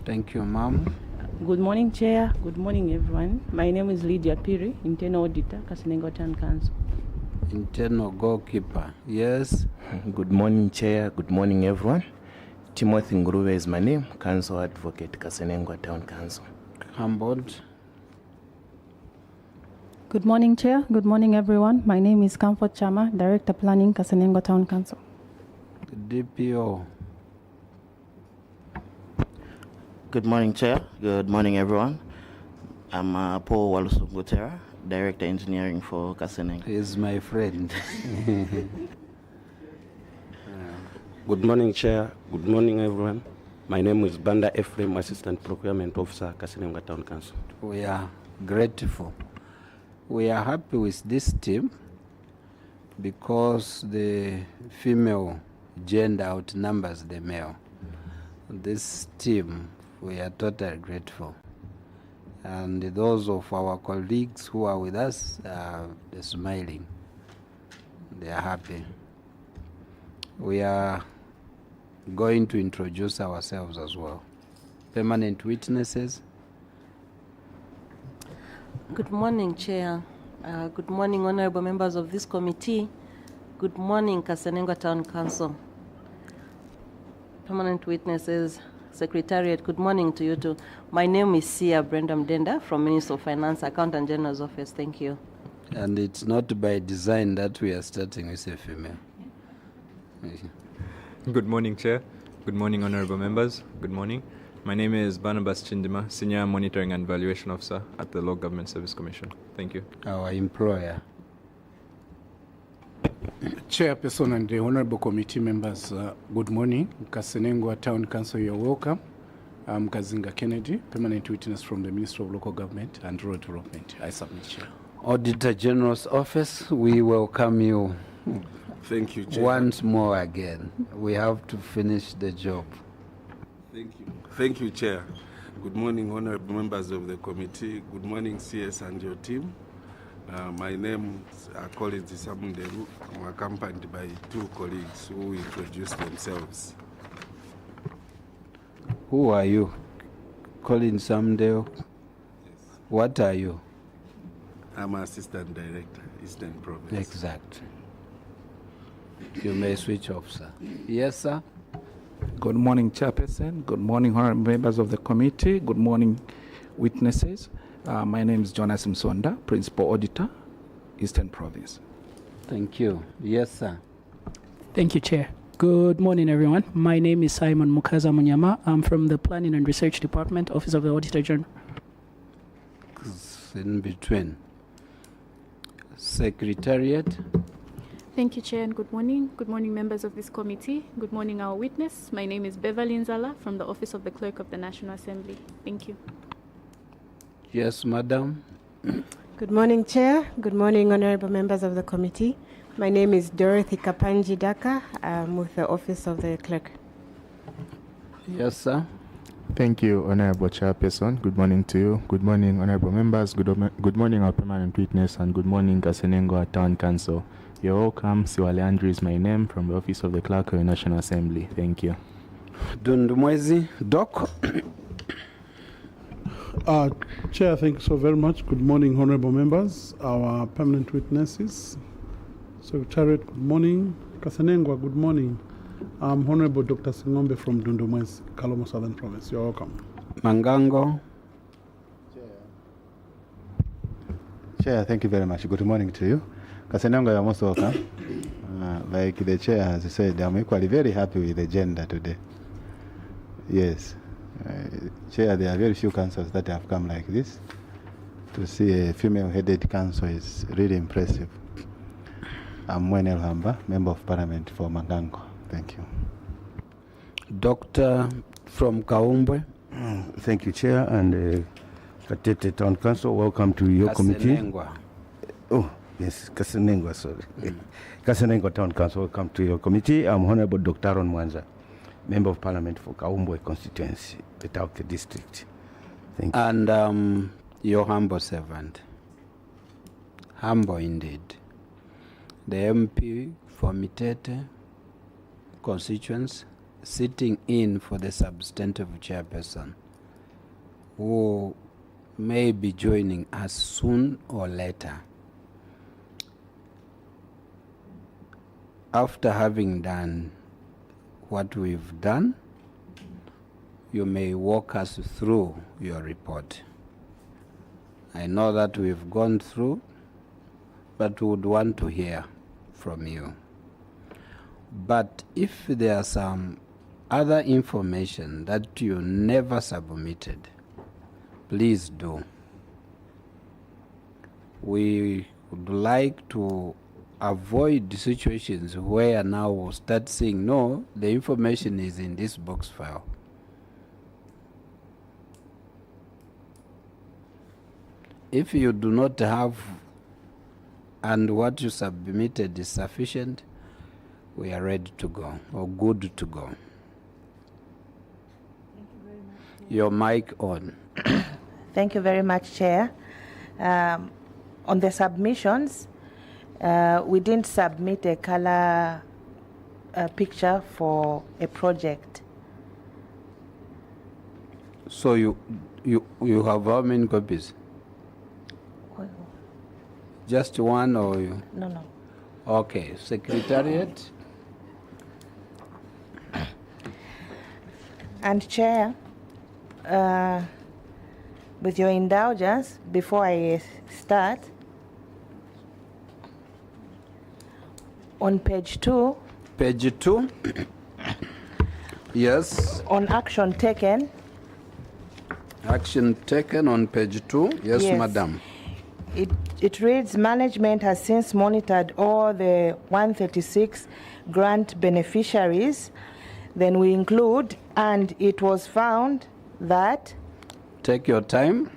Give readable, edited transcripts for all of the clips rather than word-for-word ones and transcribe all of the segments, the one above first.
Thank you, ma'am. Good morning, Chair. Good morning, everyone. My name is Lydia Piri, Internal Auditor, KASENENGWA Town Council. Internal goalkeeper. Yes. Good morning, Chair. Good morning, everyone. Timothy Nguruwe is my name, Council Advocate, KASENENGWA Town Council. Humbled. Good morning, Chair. Good morning, everyone. My name is Comfort Chama, Director Planning, KASENENGWA Town Council. DPO. Good morning, Chair. Good morning, everyone. I'm Paul Walusungutera, Director Engineering for KASENENGWA. He is my friend. Good morning, Chair. Good morning, everyone. My name is Banda Ephraim, Assistant Procurement Officer, KASENENGWA Town Council. We are grateful. We are happy with this team because the female gender outnumbers the male. This team, we are totally grateful. And those of our colleagues who are with us, they're smiling. They are happy. We are going to introduce ourselves as well. Permanent witnesses. Good morning, Chair. Good morning, honorable members of this committee. Good morning, KASENENGWA Town Council. Permanent witnesses, Secretariat, good morning to you too. My name is Sia Brenda Mdenda from Minister of Finance, Accountant General's Office. Thank you. And it's not by design that we are starting with a female. Good morning, Chair. Good morning, honorable members. Good morning. My name is Barnabas Chindima, Senior Monitoring and Valuation Officer at the Law Government Service Commission. Thank you. Our employer. Chairperson and the honorable committee members, good morning. KASENENGWA Town Council, you're welcome. I'm Kazinga Kennedy, permanent witness from the Ministry of Local Government and Rural Development. I submit, Chair. Auditor General's Office, we welcome you. Thank you, Chair. Once more again. We have to finish the job. Thank you. Thank you, Chair. Good morning, honorable members of the committee. Good morning, CS and your team. My name is Collins Samunderu. I'm accompanied by two colleagues who will introduce themselves. Who are you? Colin Samdale. Yes. What are you? I'm Assistant Director, Eastern Province. Exactly. You may switch off, sir. Yes, sir. Good morning, Chairperson. Good morning, honorable members of the committee. Good morning, witnesses. My name is Jonas Msonda, Principal Auditor, Eastern Province. Thank you. Yes, sir. Thank you, Chair. Good morning, everyone. My name is Simon Mukaza Munyama. I'm from the Planning and Research Department, Office of the Auditor General. In between. Secretariat. Thank you, Chair, and good morning. Good morning, members of this committee. Good morning, our witness. My name is Beverly Nzala from the Office of the Clerk of the National Assembly. Thank you. Yes, madam. Good morning, Chair. Good morning, honorable members of the committee. My name is Dorothy Kapanji Daka. I'm with the Office of the Clerk. Yes, sir. Thank you, Honorable Chairperson. Good morning to you. Good morning, honorable members. Good morning, our permanent witness, and good morning, KASENENGWA Town Council. You're welcome. Siwale Andrew is my name from the Office of the Clerk of the National Assembly. Thank you. Dundumwezi, Doc. Chair, thank you so very much. Good morning, honorable members, our permanent witnesses. Secretariat, good morning. KASENENGWA, good morning. I'm Honorable Dr. Singombe from Dundumwezi, Kalomo Southern Province. You're welcome. Mangango. Chair, thank you very much. Good morning to you. KASENENGWA, you're most welcome. Like the Chair has said, I'm equally very happy with the gender today. Yes. Chair, there are very few councils that have come like this. To see a female-headed council is really impressive. I'm Mwene Luhamba, Member of Parliament for Mangango. Thank you. Doctor from Kaumbwe. Thank you, Chair, and Katete Town Council. Welcome to your committee. Oh, yes, KASENENGWA, sorry. KASENENGWA Town Council, welcome to your committee. I'm Honorable Dr. Aaron Mwanza, Member of Parliament for Kaumbwe constituency, the Tauke district. Thank you. And your humble servant. Humble indeed. The MP for Mitete constituents, sitting in for the substantive chairperson. who may be joining us soon or later. After having done what we've done, you may walk us through your report. I know that we've gone through, but we would want to hear from you. But if there are some other information that you never submitted, please do. We would like to avoid situations where now we'll start saying, no, the information is in this box file. If you do not have and what you submitted is sufficient, we are ready to go, or good to go. Your mic on. Thank you very much, Chair. On the submissions, we didn't submit a color picture for a project. So you have how many copies? Just one, or you? No. Okay, Secretariat. And Chair, with your indulgence, before I start, on page 2. Page 2. Yes. On action taken. Action taken on page 2. Yes, Madam. It reads, management has since monitored all the 136 grant beneficiaries. Then we include, and it was found that... Take your time.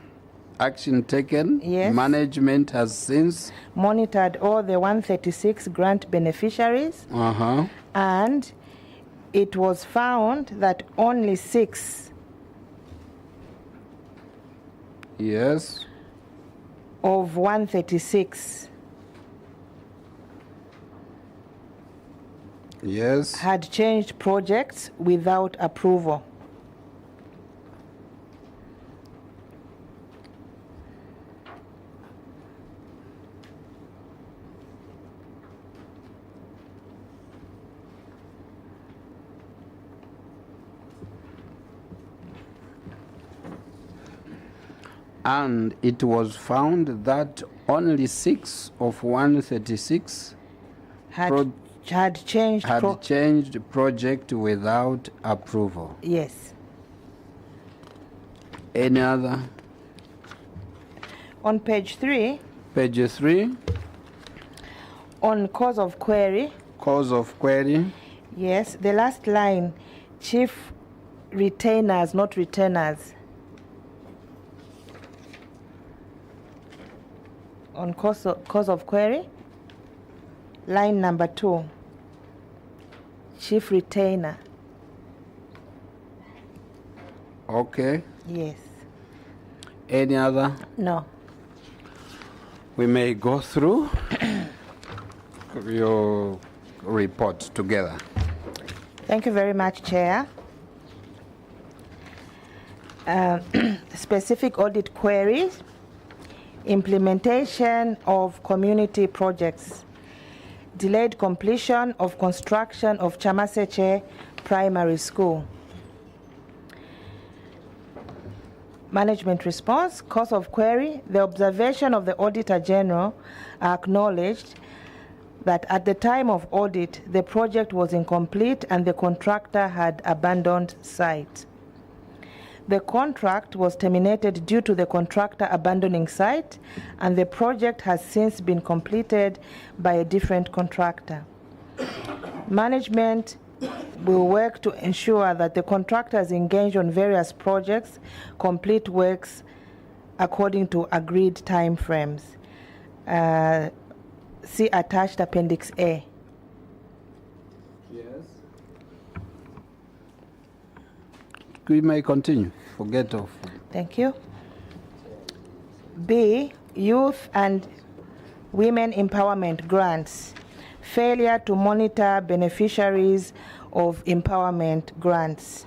Action taken. Yes. Management has since monitored all the 136 grant beneficiaries. And it was found that only 6. Yes. Of 136. Yes. Had changed projects without approval. And it was found that only 6 of 136 had changed project without approval. Yes. Any other? On page 3. Page 3. On cause of query. Cause of query. Yes, the last line, chief retainers, not returners. On cause of query, line number 2, chief retainer. Okay. Yes. Any other? No. We may go through your report together. Thank you very much, Chair. Specific audit queries. Implementation of community projects, delayed completion of construction of Chamaseche Primary School. Management response, cause of query, the observation of the Auditor General acknowledged that at the time of audit, the project was incomplete and the contractor had abandoned site. The contract was terminated due to the contractor abandoning site, and the project has since been completed by a different contractor. Management will work to ensure that the contractors engaged on various projects complete works according to agreed time frames. See attached Appendix A. We may continue. Forget off. Thank you. B, youth and women empowerment grants. Failure to monitor beneficiaries of empowerment grants.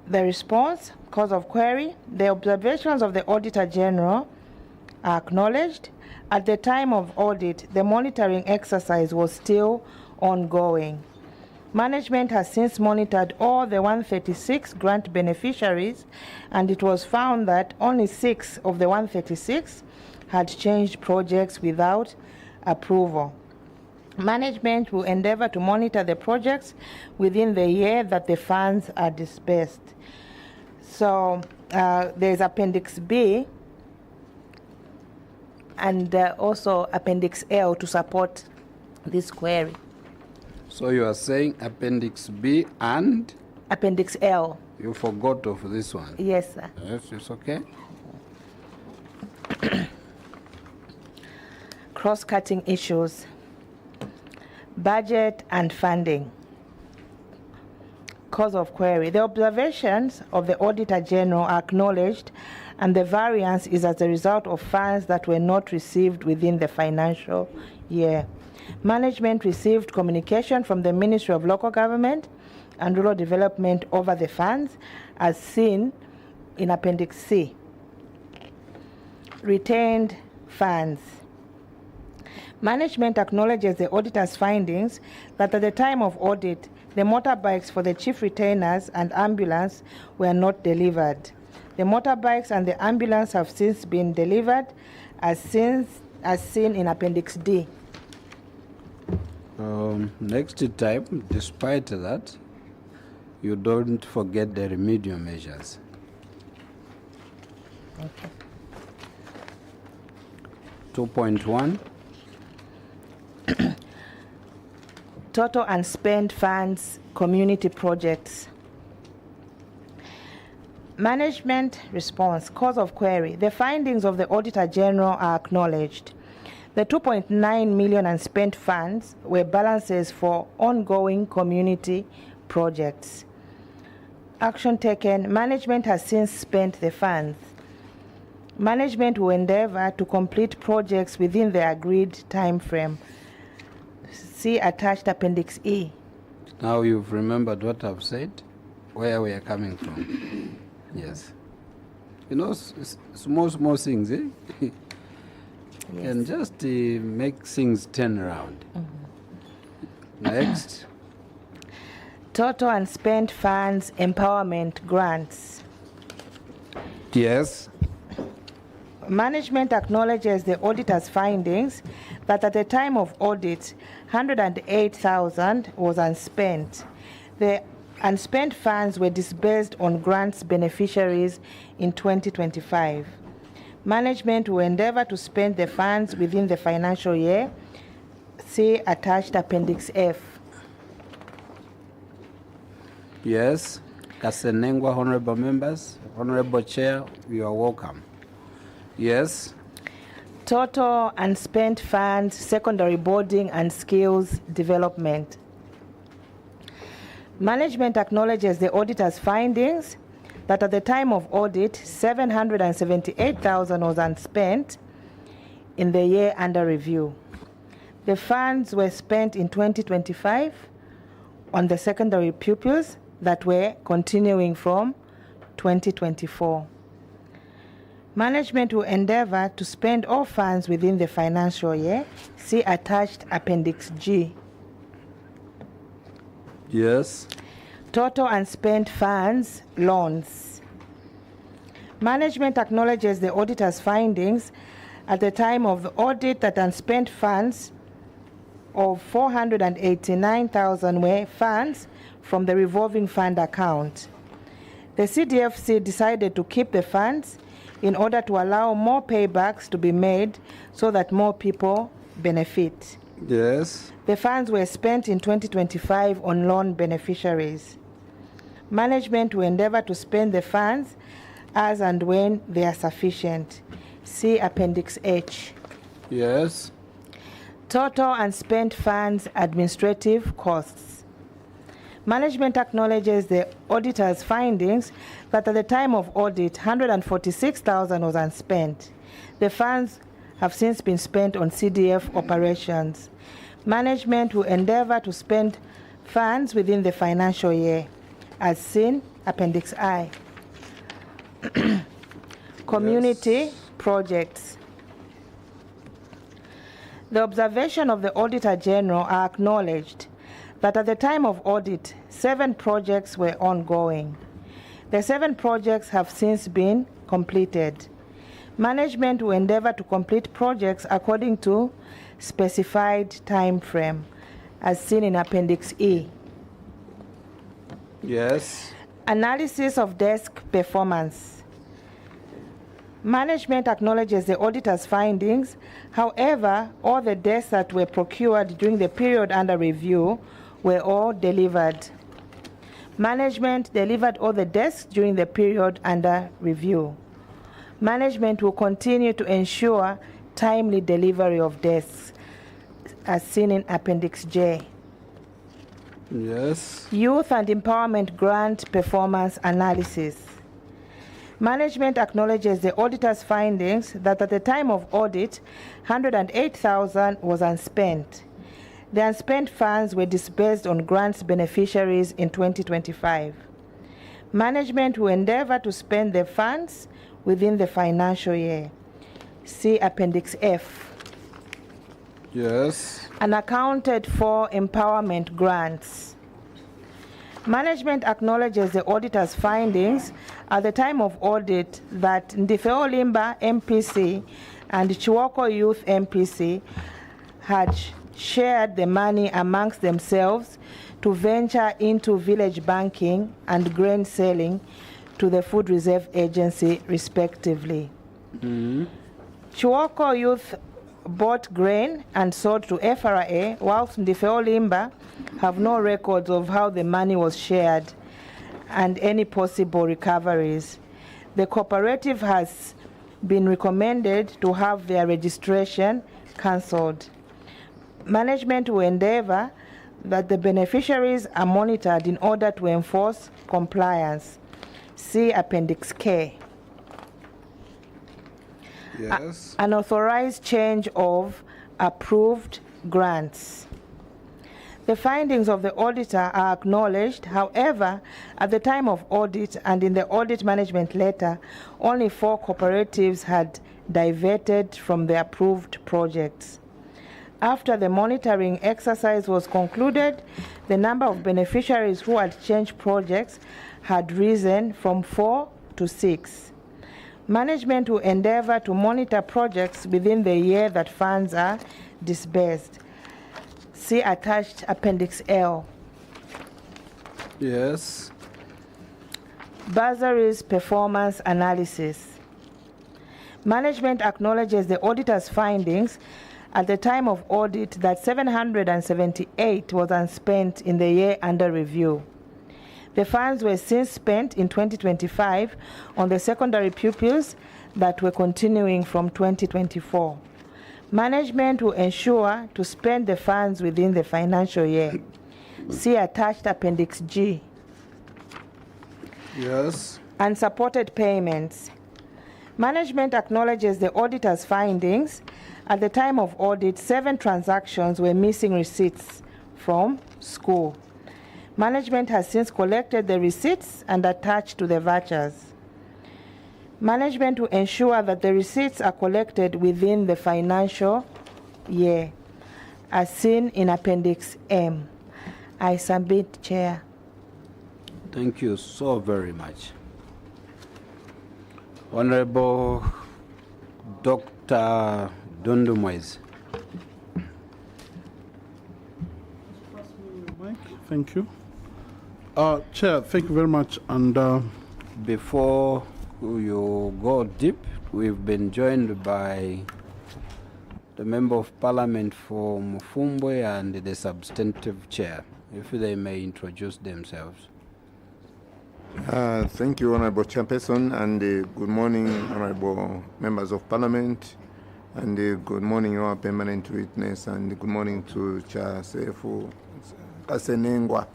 The response, cause of query, the observations of the Auditor General are acknowledged. At the time of audit, the monitoring exercise was still ongoing. Management has since monitored all the 136 grant beneficiaries, and it was found that only 6 of the 136 had changed projects without approval. Management will endeavor to monitor the projects within the year that the funds are disbursed. So there's Appendix B and also Appendix L to support this query. So you are saying Appendix B and? Appendix L. You forgot of this one? Yes, sir. Yes, it's okay. Cross-cutting issues. Budget and funding. Cause of query. The observations of the Auditor General are acknowledged, and the variance is as a result of funds that were not received within the financial year. Management received communication from the Ministry of Local Government and Rural Development over the funds, as seen in Appendix C. Retained funds. Management acknowledges the auditor's findings that at the time of audit, the motorbikes for the chief retainers and ambulance were not delivered. The motorbikes and the ambulance have since been delivered, as seen in Appendix D. Next time, despite that, you don't forget the remedial measures. Okay. 2.1. Total unspent funds, community projects. Management response, cause of query. The findings of the Auditor General are acknowledged. The 2.9 million unspent funds were balances for ongoing community projects. Action taken, management has since spent the funds. Management will endeavor to complete projects within the agreed time frame. See attached Appendix E. Now you've remembered what I've said, where we are coming from. Yes. You know, small things, eh? Yes. And just make things turn around. Next. Total unspent funds, empowerment grants. Yes. Management acknowledges the auditor's findings that at the time of audit, 108,000 was unspent. The unspent funds were disbursed on grants beneficiaries in 2025. Management will endeavor to spend the funds within the financial year. See attached Appendix F. Yes. KASENENGWA, honorable members, honorable chair, you are welcome. Yes. Total unspent funds, secondary boarding and skills development. Management acknowledges the auditor's findings that at the time of audit, 778,000 was unspent in the year under review. The funds were spent in 2025 on the secondary pupils that were continuing from 2024. Management will endeavor to spend all funds within the financial year. See attached Appendix G. Yes. Total unspent funds, loans. Management acknowledges the auditor's findings at the time of the audit that unspent funds of 489,000 were funds from the revolving fund account. The CDFC decided to keep the funds in order to allow more paybacks to be made so that more people benefit. Yes. The funds were spent in 2025 on loan beneficiaries. Management will endeavor to spend the funds as and when they are sufficient. See Appendix H. Yes. Total unspent funds, administrative costs. Management acknowledges the auditor's findings that at the time of audit, 146,000 was unspent. The funds have since been spent on CDF operations. Management will endeavor to spend funds within the financial year, as seen Appendix I. Community projects. The observation of the Auditor General are acknowledged that at the time of audit, 7 projects were ongoing. The 7 projects have since been completed. Management will endeavor to complete projects according to specified time frame, as seen in Appendix E. Yes. Analysis of desk performance. Management acknowledges the auditor's findings. However, all the desks that were procured during the period under review were all delivered. Management delivered all the desks during the period under review. Management will continue to ensure timely delivery of desks, as seen in Appendix J. Yes. Youth and Empowerment Grant Performance Analysis. Management acknowledges the auditor's findings that at the time of audit, 108,000 was unspent. The unspent funds were disbursed on grants beneficiaries in 2025. Management will endeavor to spend the funds within the financial year. See Appendix F. Yes. Unaccounted for empowerment grants. Management acknowledges the auditor's findings at the time of audit that Ndifeo Limba MPC and Chiwoko Youth MPC had shared the money amongst themselves to venture into village banking and grain selling to the Food Reserve Agency, respectively. Chiwoko Youth bought grain and sold to FRA, whilst Ndifeo Limba have no records of how the money was shared and any possible recoveries. The cooperative has been recommended to have their registration cancelled. Management will endeavor that the beneficiaries are monitored in order to enforce compliance. See Appendix K. Yes. Unauthorized change of approved grants. The findings of the auditor are acknowledged. However, at the time of audit and in the audit management letter, only 4 cooperatives had diverted from the approved projects. After the monitoring exercise was concluded, the number of beneficiaries who had changed projects had risen from 4 to 6. Management will endeavor to monitor projects within the year that funds are disbursed. See attached Appendix L. Yes. Bursaries performance analysis. Management acknowledges the auditor's findings at the time of audit that 778 was unspent in the year under review. The funds were since spent in 2025 on the secondary pupils that were continuing from 2024. Management will ensure to spend the funds within the financial year. See attached Appendix G. Yes. Unsupported payments. Management acknowledges the auditor's findings. At the time of audit, 7 transactions were missing receipts from school. Management has since collected the receipts and attached to the vouchers. Management will ensure that the receipts are collected within the financial year, as seen in Appendix M. I submit, Chair. Thank you so very much. Honorable Dr. Dundumwez. Thank you. Chair, thank you very much. And before you go deep, we've been joined by the Member of Parliament for Mufumbwe and the Substantive Chair, if they may introduce themselves. Thank you, Honorable Chairperson, and good morning, Honorable Members of Parliament, and good morning, our permanent witness, and good morning to Chair Sefu KASENENGWA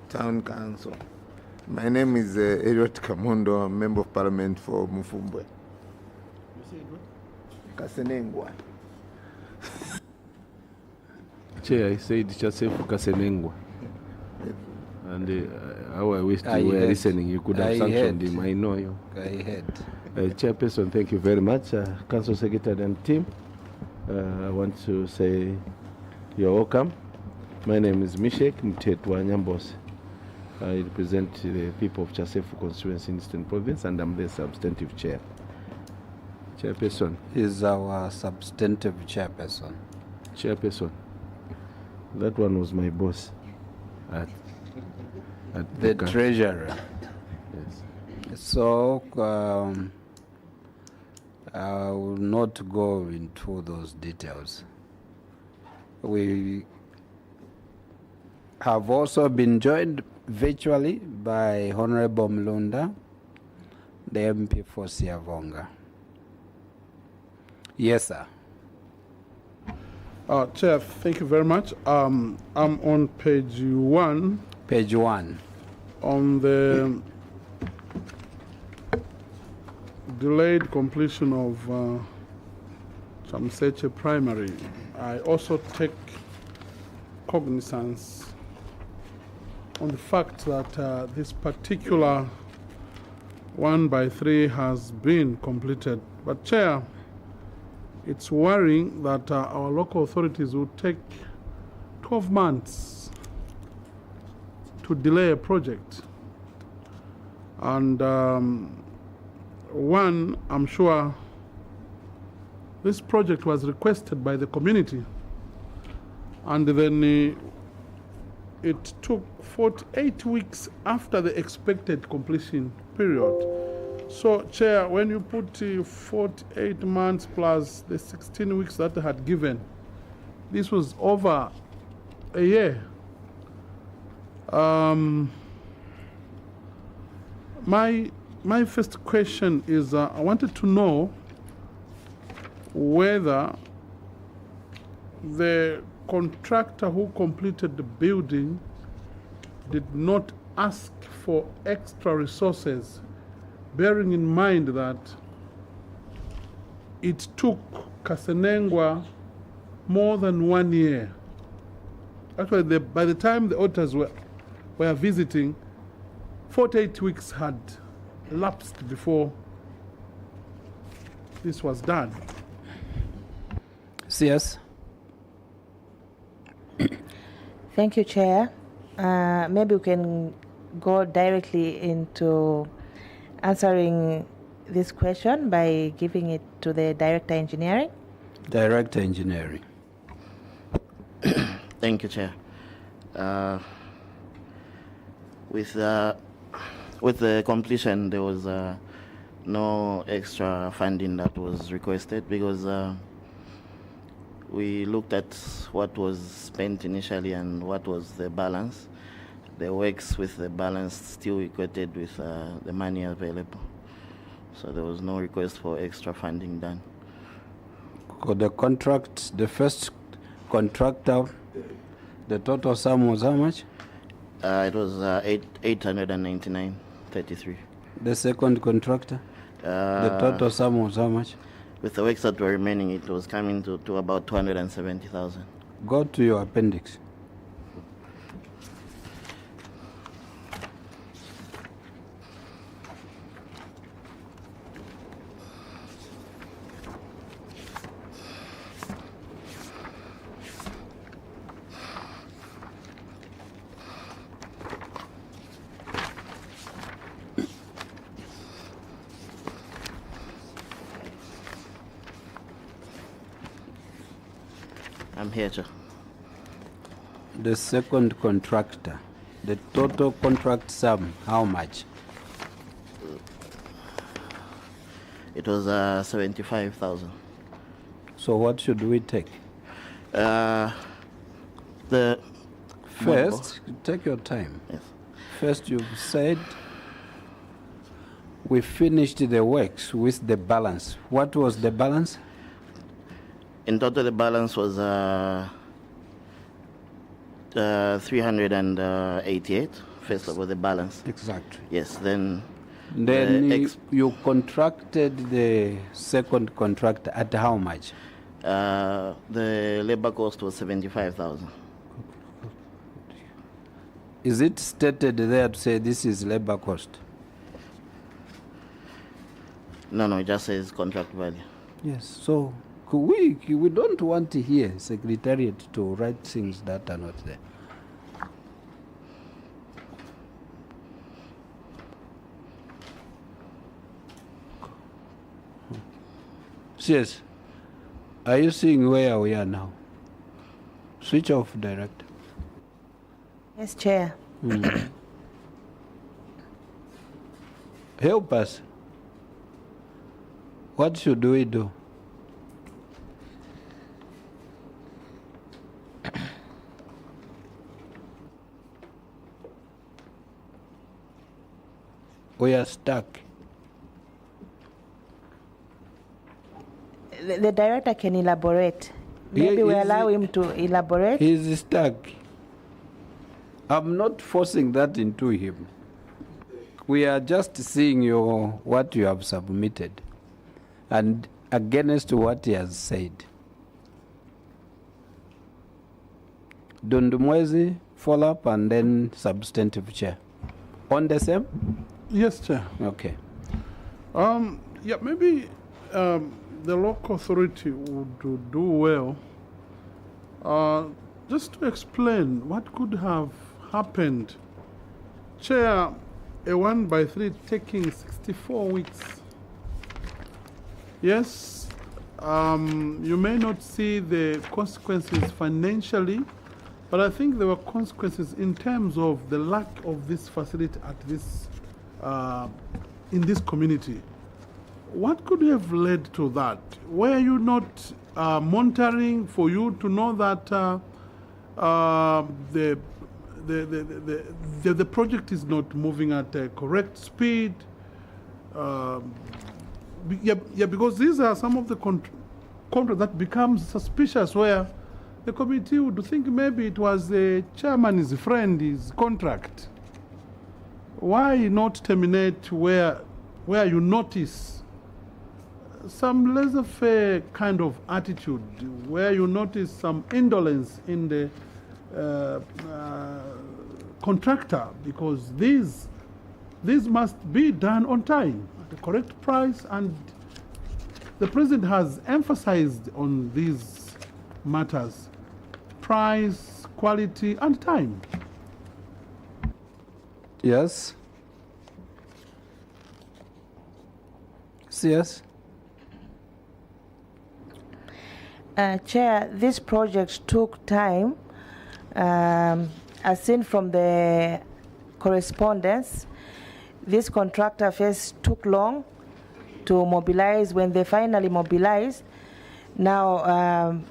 Town Council. My name is Eliot Kamondo, I'm Member of Parliament for Mufumbwe. KASENENGWA. Chair, I said Sefu KASENENGWA. And how I wish you were listening. You could have sanctioned him. I know you. I heard. Chairperson, thank you very much. Council Secretary and team, I want to say you're welcome. My name is Mishek Mtetwa Nyambos. I represent the people of Chasefu constituency in Eastern Province, and I'm the substantive chair. Chairperson. He's our substantive chairperson. Chairperson. That one was my boss. At the treasurer. Yes. So I will not go into those details. We have also been joined virtually by Honorable Mlunda, the MP for Siavonga. Yes, sir. Chair, thank you very much. I'm on page 1. Page 1. On the delayed completion of Chamseche Primary, I also take cognizance on the fact that this particular 1x3 has been completed. But Chair, it's worrying that our local authorities will take 12 months to delay a project. And one, I'm sure this project was requested by the community, and then it took 48 weeks after the expected completion period. So, Chair, when you put 48 months plus the 16 weeks that they had given, this was over a year. My first question is, I wanted to know whether the contractor who completed the building did not ask for extra resources, bearing in mind that it took KASENENGWA more than 1 year. Actually, by the time the auditors were visiting, 48 weeks had lapsed before this was done. Yes. Thank you, Chair. Maybe we can go directly into answering this question by giving it to the Director Engineering. Director Engineering. Thank you, Chair. With the completion, there was no extra funding that was requested because we looked at what was spent initially and what was the balance. The works with the balance still equated with the money available. So there was no request for extra funding done. The contract, the first contractor, the total sum was how much? It was 899.33. The second contractor, the total sum was how much? With the works that were remaining, it was coming to about 270,000. Go to your appendix. I'm here, Chair. The second contractor, the total contract sum, how much? It was 75,000. So what should we take? First, take your time. Yes. First, you've said we finished the works with the balance. What was the balance? In total, the balance was 388. First of all, the balance. Exactly. Yes. Then you contracted the second contract at how much? The labor cost was 75,000. Is it stated there to say this is labor cost? No, it just says contract value. Yes, so we don't want to hear Secretariat to write things that are not there. Yes. Are you seeing where we are now? Switch off, Director. Yes, Chair. Help us. What should we do? We are stuck. The director can elaborate. Maybe we allow him to elaborate. He's stuck. I'm not forcing that into him. We are just seeing what you have submitted and against what he has said. Dundumwezi, follow up, and then substantive chair. On the same? Yes, Chair. Okay. Yeah, maybe the local authority would do well just to explain what could have happened. Chair, a 1/3 taking 64 weeks. Yes, you may not see the consequences financially, but I think there were consequences in terms of the lack of this facility at this in this community. What could have led to that? Were you not monitoring for you to know that the project is not moving at a correct speed? Because these are some of the contracts that becomes suspicious, where the committee would think maybe it was the chairman's friend's contract. Why not terminate where you notice some laissez-faire kind of attitude, where you notice some indolence in the contractor, because these must be done on time at the correct price, and the President has emphasized on these matters: price, quality, and time. Yes. Yes. Chair, this project took time, as seen from the correspondence. This contractor first took long to mobilize. When they finally mobilized, now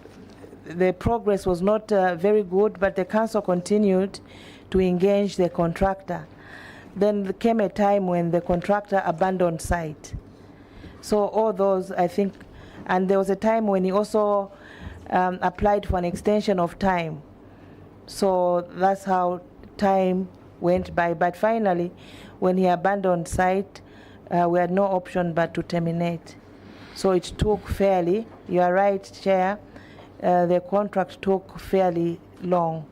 the progress was not very good, but the council continued to engage the contractor. Then there came a time when the contractor abandoned site. So all those, I think, and there was a time when he also applied for an extension of time. So that's how time went by. But finally, when he abandoned site, we had no option but to terminate. So it took fairly, you are right, Chair, the contract took fairly long.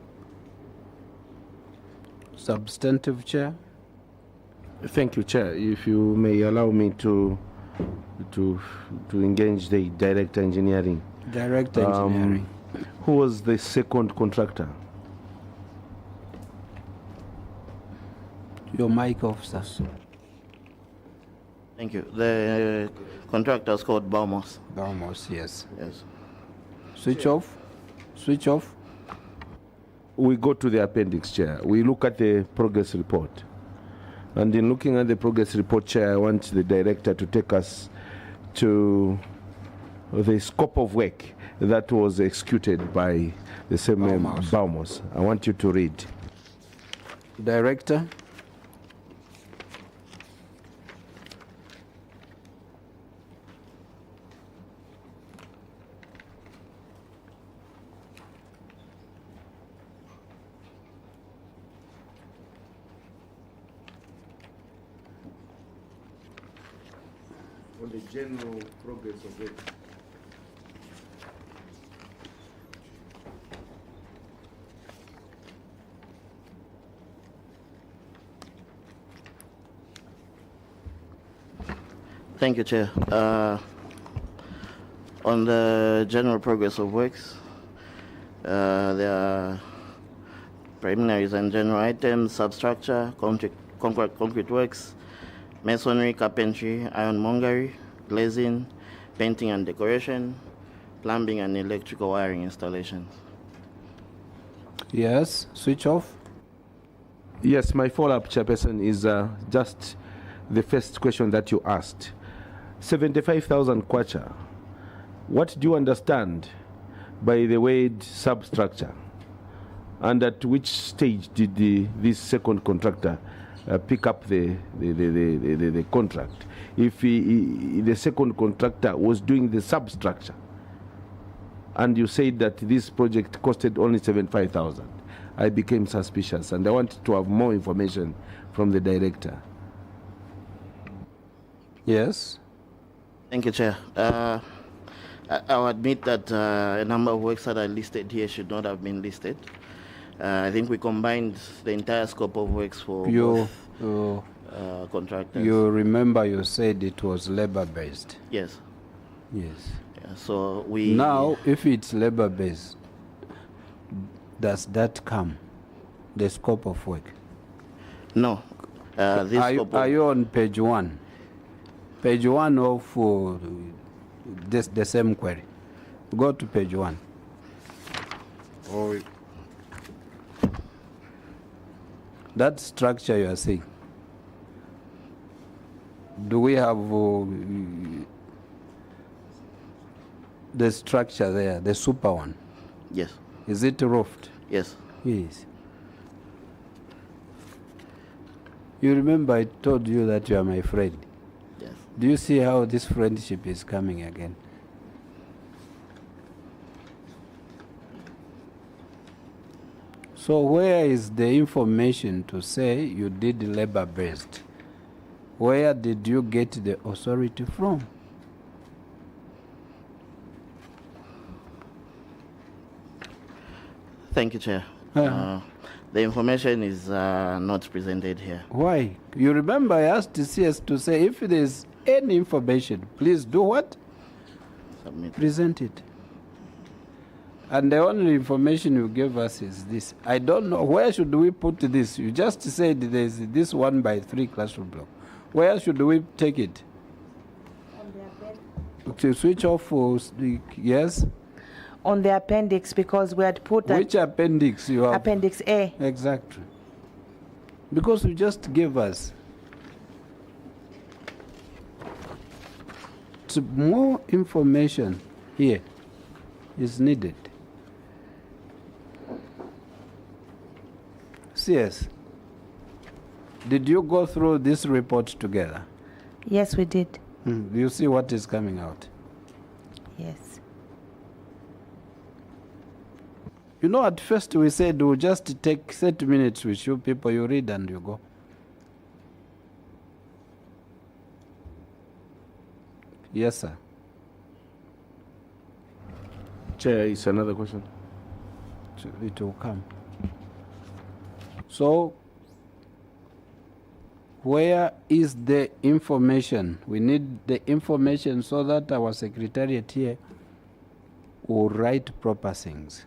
Substantive Chair. Thank you, Chair. If you may allow me to engage the Director Engineering. Director Engineering. Who was the second contractor? Your mic off, sir. Thank you. The contractor is called Baumos. Baumos, yes. Yes. Switch off. Switch off. We go to the appendix, Chair. We look at the progress report. And in looking at the progress report, Chair, I want the Director to take us to the scope of work that was executed by the same Baumos. I want you to read. Director. On the general progress of it. Thank you, Chair. On the general progress of works, there are preliminaries and general items, substructure, concrete works, masonry, carpentry, ironmongery, glazing, painting and decoration, plumbing and electrical wiring installations. Yes, switch off. Yes, my follow-up, Chairperson, is just the first question that you asked. 75,000 kwacha. What do you understand by the word substructure? And at which stage did this second contractor pick up the contract? If the second contractor was doing the substructure, and you said that this project costed only 75,000, I became suspicious, and I wanted to have more information from the director. Yes. Thank you, Chair. I'll admit that a number of works that are listed here should not have been listed. I think we combined the entire scope of works for both contractors. You remember you said it was labor-based. Yes. Yes. Yeah, so we... Now, if it's labor-based, does that come, the scope of work? No. Are you on page 1? Page 1 of the same query. Go to page 1. That structure you are seeing, do we have the structure there, the super one? Yes. Is it roofed? Yes. Yes. You remember I told you that you are my friend. Yes. Do you see how this friendship is coming again? So where is the information to say you did labor-based? Where did you get the authority from? Thank you, Chair. The information is not presented here. Why? You remember I asked the CS to say if there's any information, please do what? Submit. Present it. And the only information you gave us is this. I don't know, where should we put this? You just said there's this 1x3 classroom block. Where should we take it? To switch off, yes? On the appendix, because we had put that. Which appendix you have? Appendix A. Exactly. Because you just gave us. So more information here is needed. CS, did you go through this report together? Yes, we did. Do you see what is coming out? Yes. You know, at first we said we'll just take 30 minutes with you people, you read and you go. Yes, sir. Chair, it's another question. It will come. So, where is the information? We need the information so that our secretariat here will write proper things.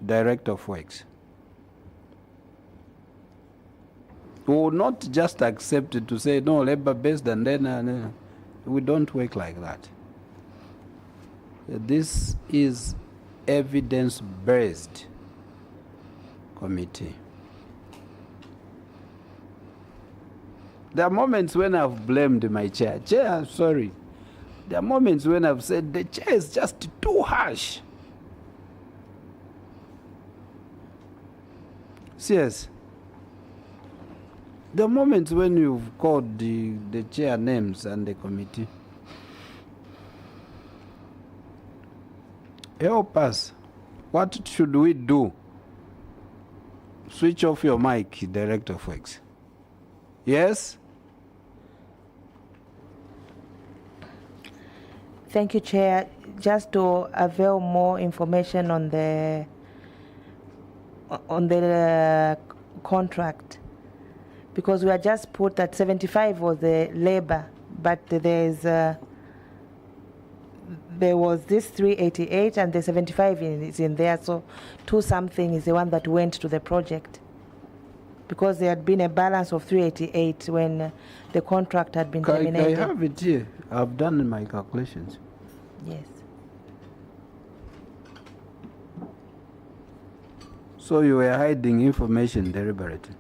Director of Works. We will not just accept it to say, no, labor-based and then we don't work like that. This is evidence-based committee. There are moments when I've blamed my chair. Chair, sorry. There are moments when I've said the chair is just too harsh. Yes. The moments when you've called the chair names and the committee. Help us. What should we do? Switch off your mic, Director of Works. Yes? Thank you, Chair. Just to avail more information on the contract, because we had just put that 75 was the labor but there was this 388 and the 75 is in there, so 2 something is the one that went to the project, because there had been a balance of 388 when the contract had been terminated. I have it here. I've done my calculations. Yes. So you were hiding information deliberately?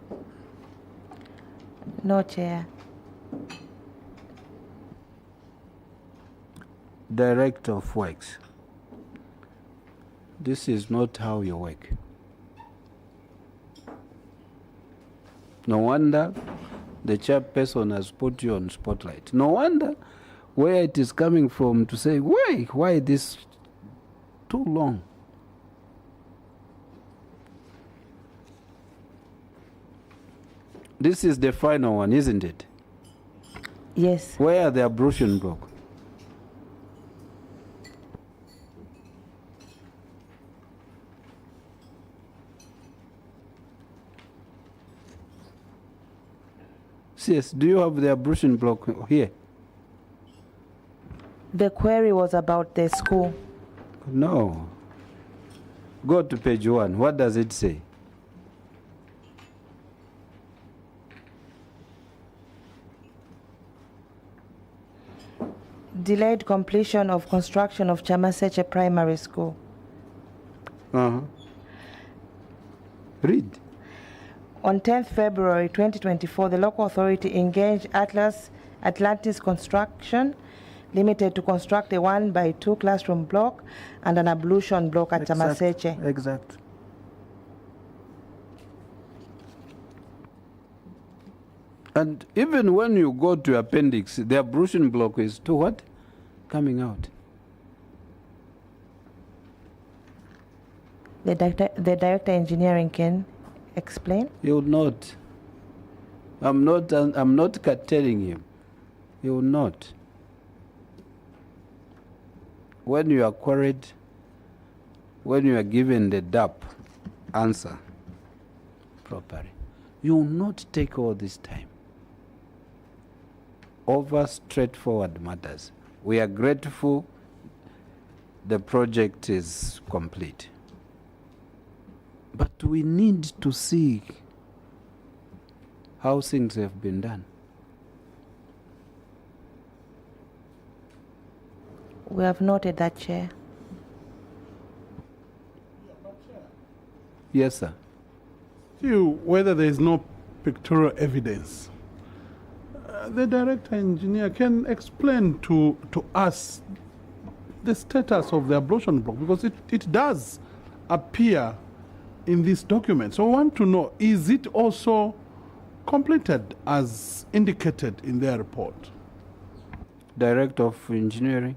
No, Chair. Director of Works, this is not how you work. No wonder the chairperson has put you on spotlight. No wonder where it is coming from to say, why this too long? This is the final one, isn't it? Yes. Where are the ablution block? Yes, do you have the ablution block here? The query was about the school. No. Go to page 1. What does it say? Delayed completion of construction of Chamaseche Primary School. Read. On 10th February 2024, the local authority engaged Atlantis Construction Limited to construct a 1x2 classroom block and an ablution block at Chamaseche. Exact. And even when you go to appendix, the ablution block is to what? Coming out. The director engineering can explain. He will not. I'm not curtailing him. He will not. When you are queried, when you are given the DAP answer properly, you will not take all this time over straightforward matters. We are grateful the project is complete. But we need to see how things have been done. We have noted that, Chair. Yes, sir. Whether there is no pictorial evidence, the director engineer can explain to us the status of the ablution block, because it does appear in this document. So I want to know, is it also completed as indicated in their report? Director of Engineering.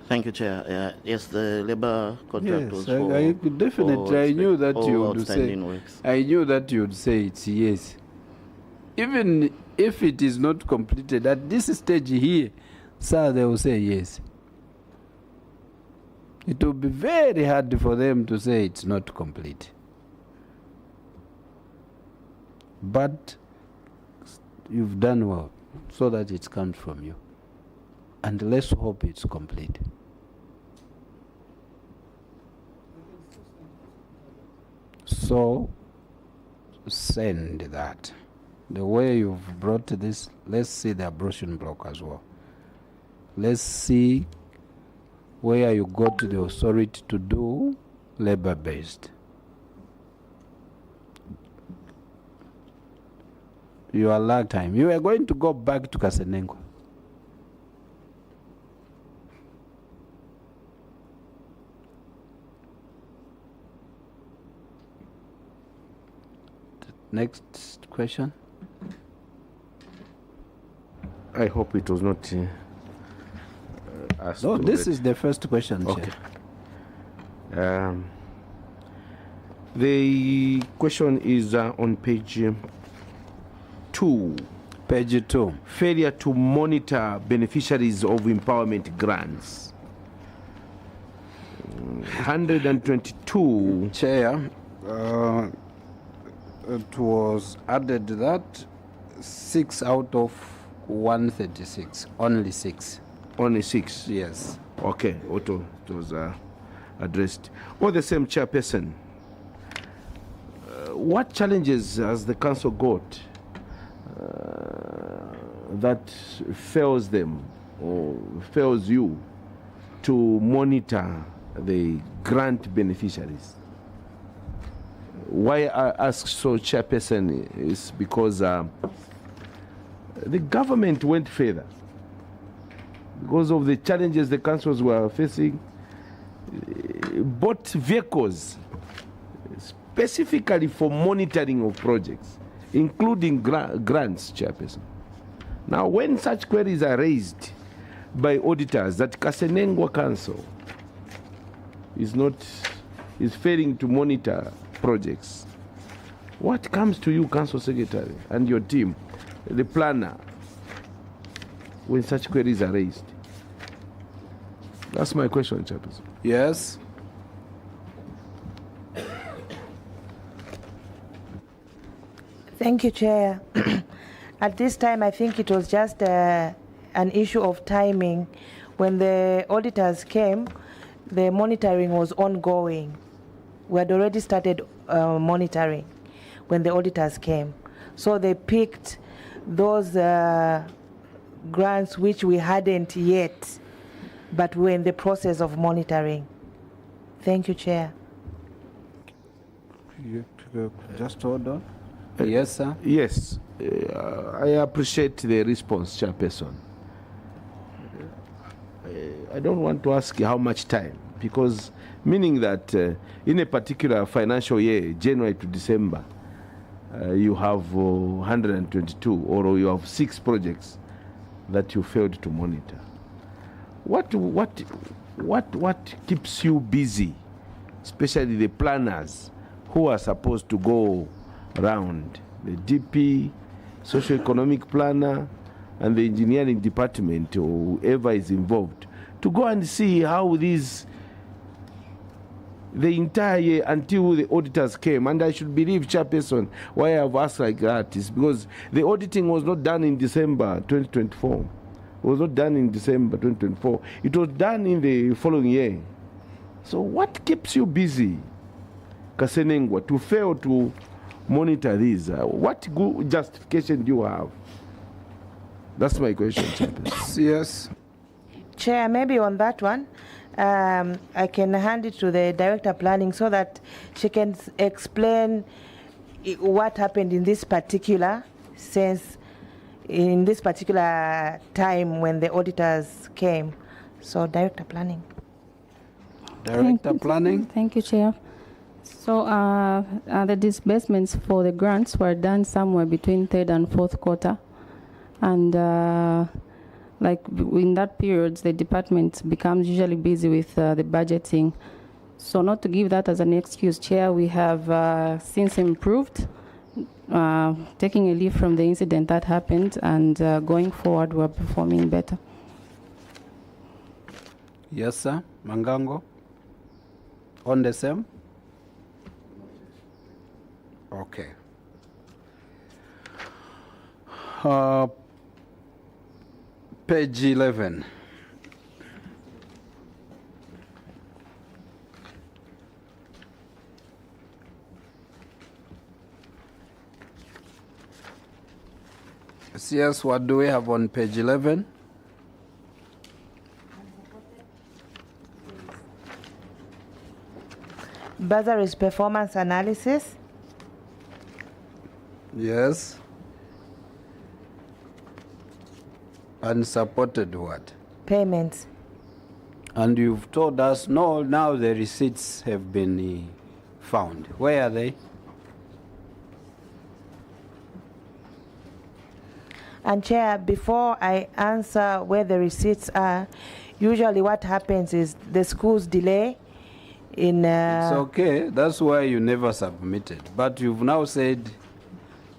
Thank you, Chair. Yes, the labor contract was for... I definitely, I knew that you would say. Works. I knew that you would say it's yes. Even if it is not completed at this stage here, sir, they will say yes. It will be very hard for them to say it's not complete. But you've done well, so that it comes from you. And let's hope it's complete. So, send that. The way you've brought this, let's see the ablution block as well. Let's see where you got the authority to do labor-based. You are lag time. You are going to go back to KASENENGWA. Next question. I hope it was not asked. No, this is the first question, Okay. Chair. The question is on page 2. Page 2. Failure to monitor beneficiaries of empowerment grants. 122. Chair, it was added that 6 out of 136, only 6. Only 6? Yes. Okay, Otto, it was addressed. All the same, Chairperson, what challenges has the council got that fails them or fails you to monitor the grant beneficiaries? Why I ask so, Chairperson, is because the government went further. Because of the challenges the councils were facing, bought vehicles specifically for monitoring of projects, including grants, Chairperson. Now, when such queries are raised by auditors that KASENENGWA Council is failing to monitor projects, what comes to you, Council Secretary, and your team, the planner, when such queries are raised? That's my question, Chairperson. Yes. Thank you, Chair. At this time, I think it was just an issue of timing. When the auditors came, the monitoring was ongoing. We had already started monitoring when the auditors came. So they picked those grants which we hadn't yet, but we're in the process of monitoring. Thank you, Chair. Just hold on. Yes, sir. Yes. I appreciate the response, Chairperson. I don't want to ask how much time, because meaning that in a particular financial year, January to December, you have 122, or you have 6 projects that you failed to monitor. What keeps you busy, especially the planners who are supposed to go around, the DP, socio-economic planner, and the engineering department, or whoever is involved, to go and see how the entire year until the auditors came? And I should believe, Chairperson, why I've asked like that is because the auditing was not done in December 2024. It was not done in December 2024. It was done in the following year. So what keeps you busy, KASENENGWA, to fail to monitor these? What good justification do you have? That's my question, Chairperson. Yes. Chair, maybe on that one, I can hand it to the Director Planning so that she can explain what happened in this particular sense, in this particular time when the auditors came. So, Director Planning. Director Planning. Thank you, Chair. So the disbursements for the grants were done somewhere between 3rd and 4th quarter. And like in that period, the department becomes usually busy with the budgeting. So not to give that as an excuse, Chair, we have since improved, taking a leaf from the incident that happened, and going forward, we're performing better. Yes, sir. Mangango. On the same? Okay. Page 11. Yes, what do we have on page 11? Bursaries performance analysis. Yes. And supported what? Payments. And you've told us, no, now the receipts have been found. Where are they? And Chair, before I answer where the receipts are, usually what happens is the schools delay in... It's okay, that's why you never submitted. But you've now said,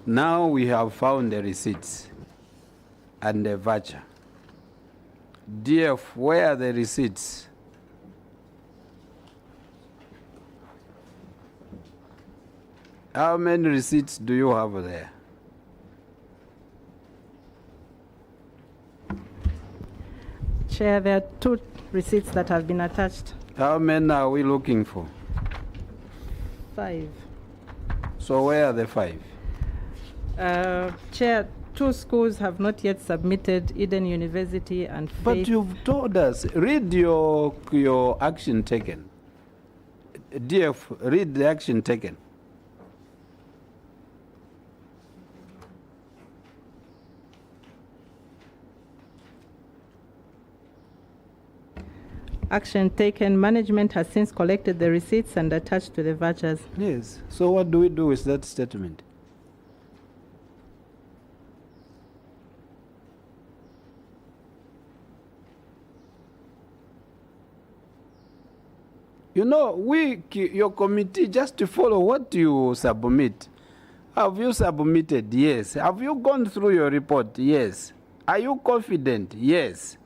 now we have found the receipts and the voucher. DF, where are the receipts? How many receipts do you have there? Chair, there are 2 receipts that have been attached. How many are we looking for? 5. So where are the 5? Chair, 2 schools have not yet submitted, Eden University and Faith. But you've told us, read your action taken. DF, read the action taken. Action taken. Management has since collected the receipts and attached to the vouchers. Yes. So what do we do with that statement? You know, your committee, just to follow what you submit. Have you submitted? Yes. Have you gone through your report? Yes. Are you confident? Yes.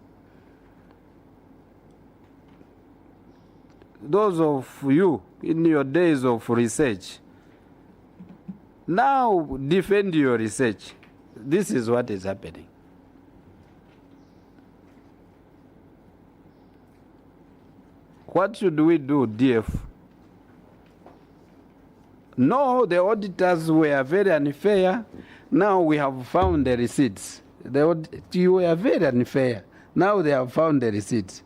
Those of you in your days of research, now defend your research. This is what is happening. What should we do, DF? No, the auditors were very unfair. Now we have found the receipts. You were very unfair. Now they have found the receipts.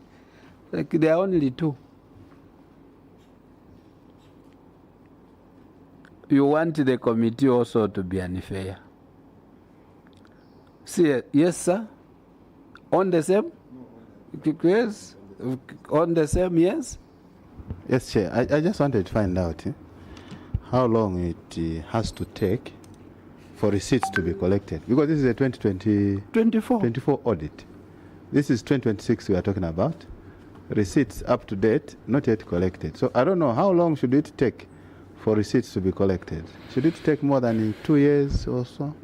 Like there are only 2. You want the committee also to be unfair. See, yes, sir? On the same? Yes? On the same, yes? Yes, Chair. I just wanted to find out how long it has to take for receipts to be collected. Because this is a 2024 audit. This is 2026 we are talking about. Receipts up to date, not yet collected. So I don't know, how long should it take for receipts to be collected? Should it take more than 2 years or so?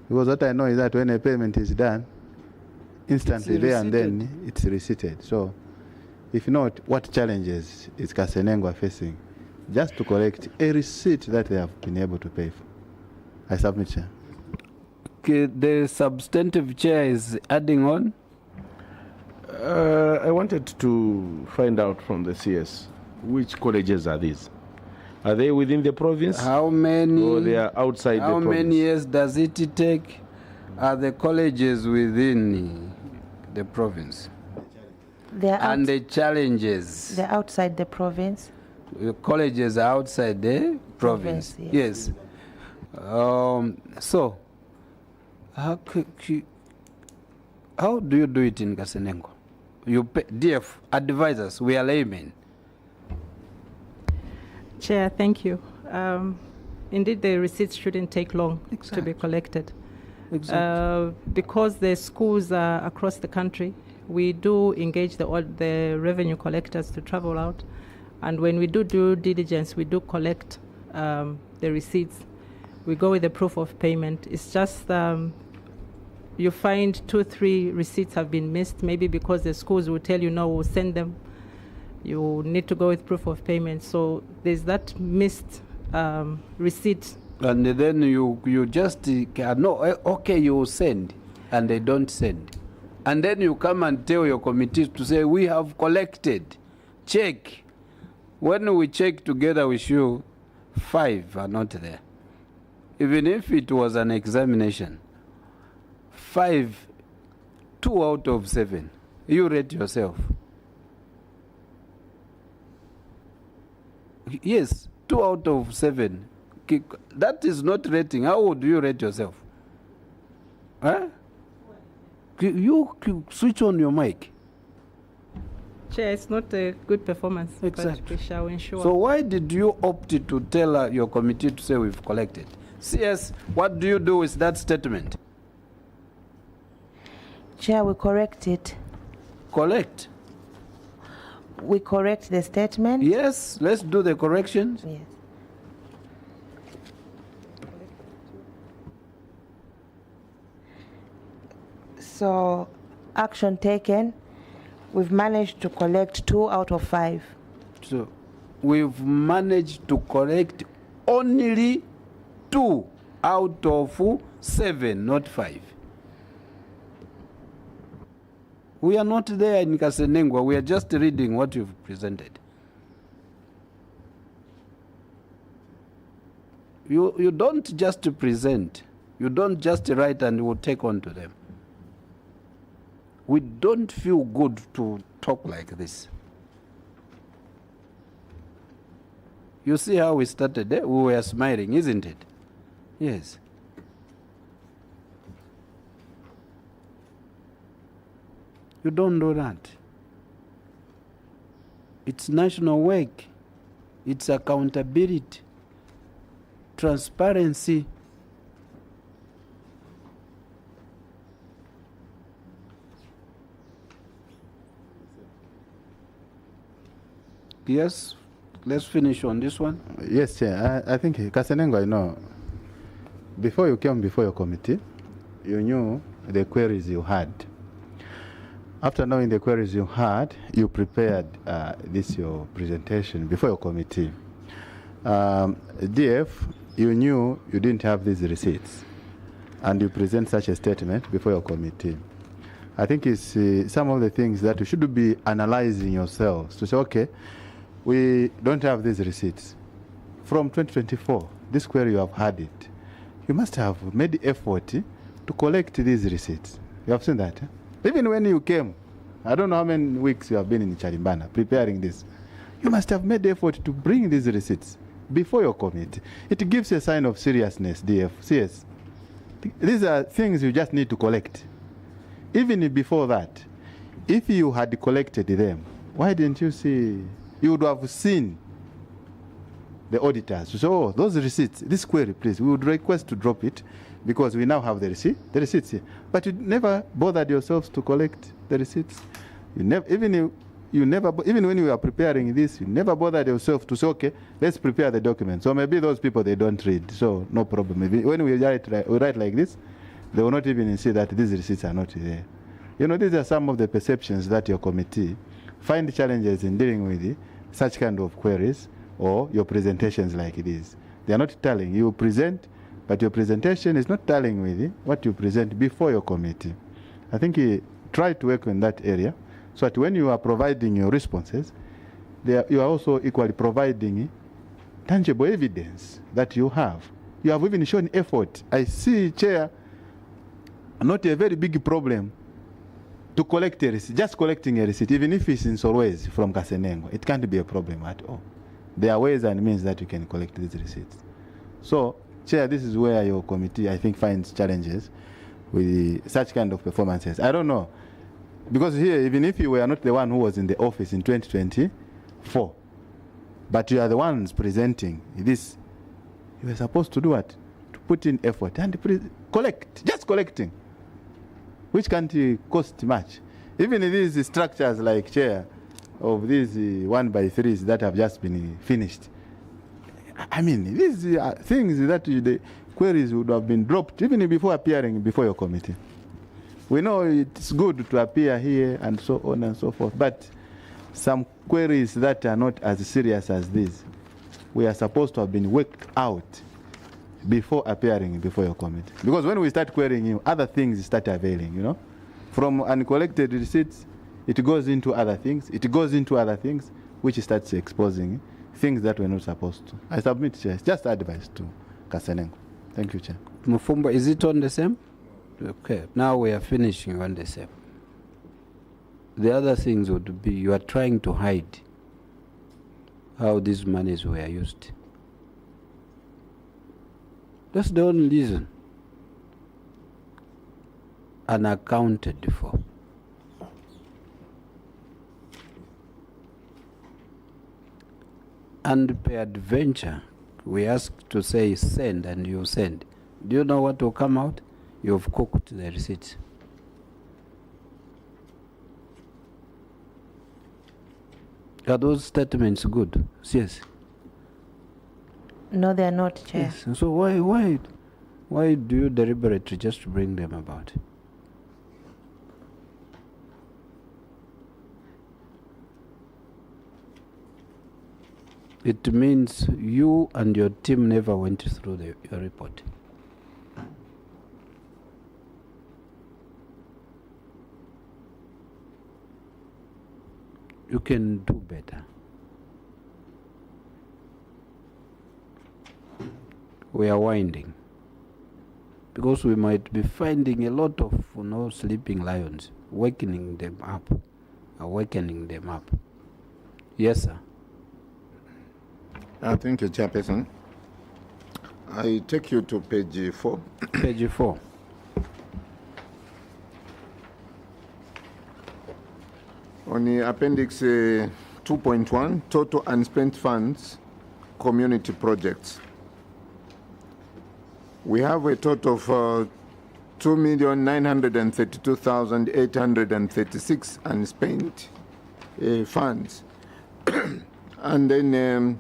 Because what I know is that when a payment is done, instantly there and then it's receipted. So if not, what challenges is KASENENGWA facing just to collect a receipt that they have been able to pay for? I submit, Chair. Okay, the substantive chair is adding on. I wanted to find out from the CS, which colleges are these? Are they within the province? How many? Or they are outside the province? How many years does it take? Are the colleges within the province? And the challenges? They're outside the province. The colleges are outside the province. Yes. So, how do you do it in KASENENGWA? You pay, DF, advise us, we are laymen. Chair, thank you. Indeed, the receipts shouldn't take long to be collected. Because the schools are across the country, we do engage the revenue collectors to travel out. And when we do due diligence, we do collect the receipts. We go with the proof of payment. It's just you find 2-3 receipts have been missed, maybe because the schools will tell you, no, we'll send them. You need to go with proof of payment. So there's that missed receipt. And then you just, no, okay, you will send, and they don't send. And then you come and tell your committee to say, we have collected, check. When we check together with you, 5 are not there. Even if it was an examination, 5, 2 out of 7, you rate yourself. Yes, 2 out of 7. That is not rating. How would you rate yourself? Huh? You switch on your mic. Chair, it's not a good performance. Exactly. But we shall ensure. So why did you opt to tell your committee to say we've collected? CS, what do you do with that statement? Chair, we correct it. Correct? We correct the statement? Yes, let's do the corrections. Yes. So, action taken, we've managed to collect 2 out of 5. So, we've managed to collect only 2 out of 7, not 5. We are not there in Kasenengwa. We are just reading what you've presented. You don't just present. You don't just write and we'll take on to them. We don't feel good to talk like this. You see how we started there? We were smiling, isn't it? Yes. You don't do that. It's national work. It's accountability, transparency. Yes, let's finish on this one. Yes, Chair. I think Kasenengwa, you know, before you came before your committee, you knew the queries you had. After knowing the queries you had, you prepared this your presentation before your committee. DF, you knew you didn't have these receipts, and you present such a statement before your committee. I think it's some of the things that you should be analyzing yourselves to say, okay, we don't have these receipts. From 2024, this query you have had it. You must have made the effort to collect these receipts. You have seen that? Even when you came, I don't know how many weeks you have been in Charimbana preparing this. You must have made the effort to bring these receipts before your committee. It gives a sign of seriousness, DF. CS. These are things you just need to collect. Even before that, if you had collected them, why didn't you see? You would have seen the auditors to say, oh, those receipts, this query, please, we would request to drop it because we now have the receipts here. But you never bothered yourselves to collect the receipts. Even when you are preparing this, you never bothered yourself to say, okay, let's prepare the document. So maybe those people, they don't read, so no problem. Maybe when we write like this, they will not even see that these receipts are not there. You know, these are some of the perceptions that your committee find challenges in dealing with such kind of queries or your presentations like this. They are not telling. You present, but your presentation is not telling with what you present before your committee. I think you try to work in that area so that when you are providing your responses, you are also equally providing tangible evidence that you have. You have even shown effort. I see, Chair, not a very big problem to collect a receipt, just collecting a receipt, even if it's in Solwezi from Kasenengwa, it can't be a problem at all. There are ways and means that you can collect these receipts. So, Chair, this is where your committee, I think, finds challenges with such kind of performances. I don't know, because here, even if you were not the one who was in the office in 2024, but you are the ones presenting this, you were supposed to do what? To put in effort and collect, just collecting, which can't cost much. Even these structures like, Chair, of these 1x3s that have just been finished. I mean, these are things that the queries would have been dropped even before appearing before your committee. We know it's good to appear here and so on and so forth, but some queries that are not as serious as these, we are supposed to have been worked out before appearing before your committee. Because when we start querying you, other things start availing, you know. From uncollected receipts, it goes into other things. It goes into other things, which starts exposing things that we're not supposed to. I submit, Chair, just advice to Kasenengwa. Thank you, Chair. Mufumbo, is it on the same? Okay, now we are finishing on the same. The other things would be you are trying to hide how these monies were used. That's the only reason. Unaccounted for. And peradventure, we ask to say send and you send. Do you know what will come out? You've cooked the receipts. Are those statements good? Yes. No, they are not, Chair. Yes. So why do you deliberately just bring them about? It means you and your team never went through your report. you can do better. We are winding, because we might be finding a lot of sleeping lions, wakening them up. Yes, sir. Thank you, Chairperson. I take you to page 4. Page 4. On the appendix 2.1, total unspent funds, community projects. We have a total of 2,932,836 unspent funds. And then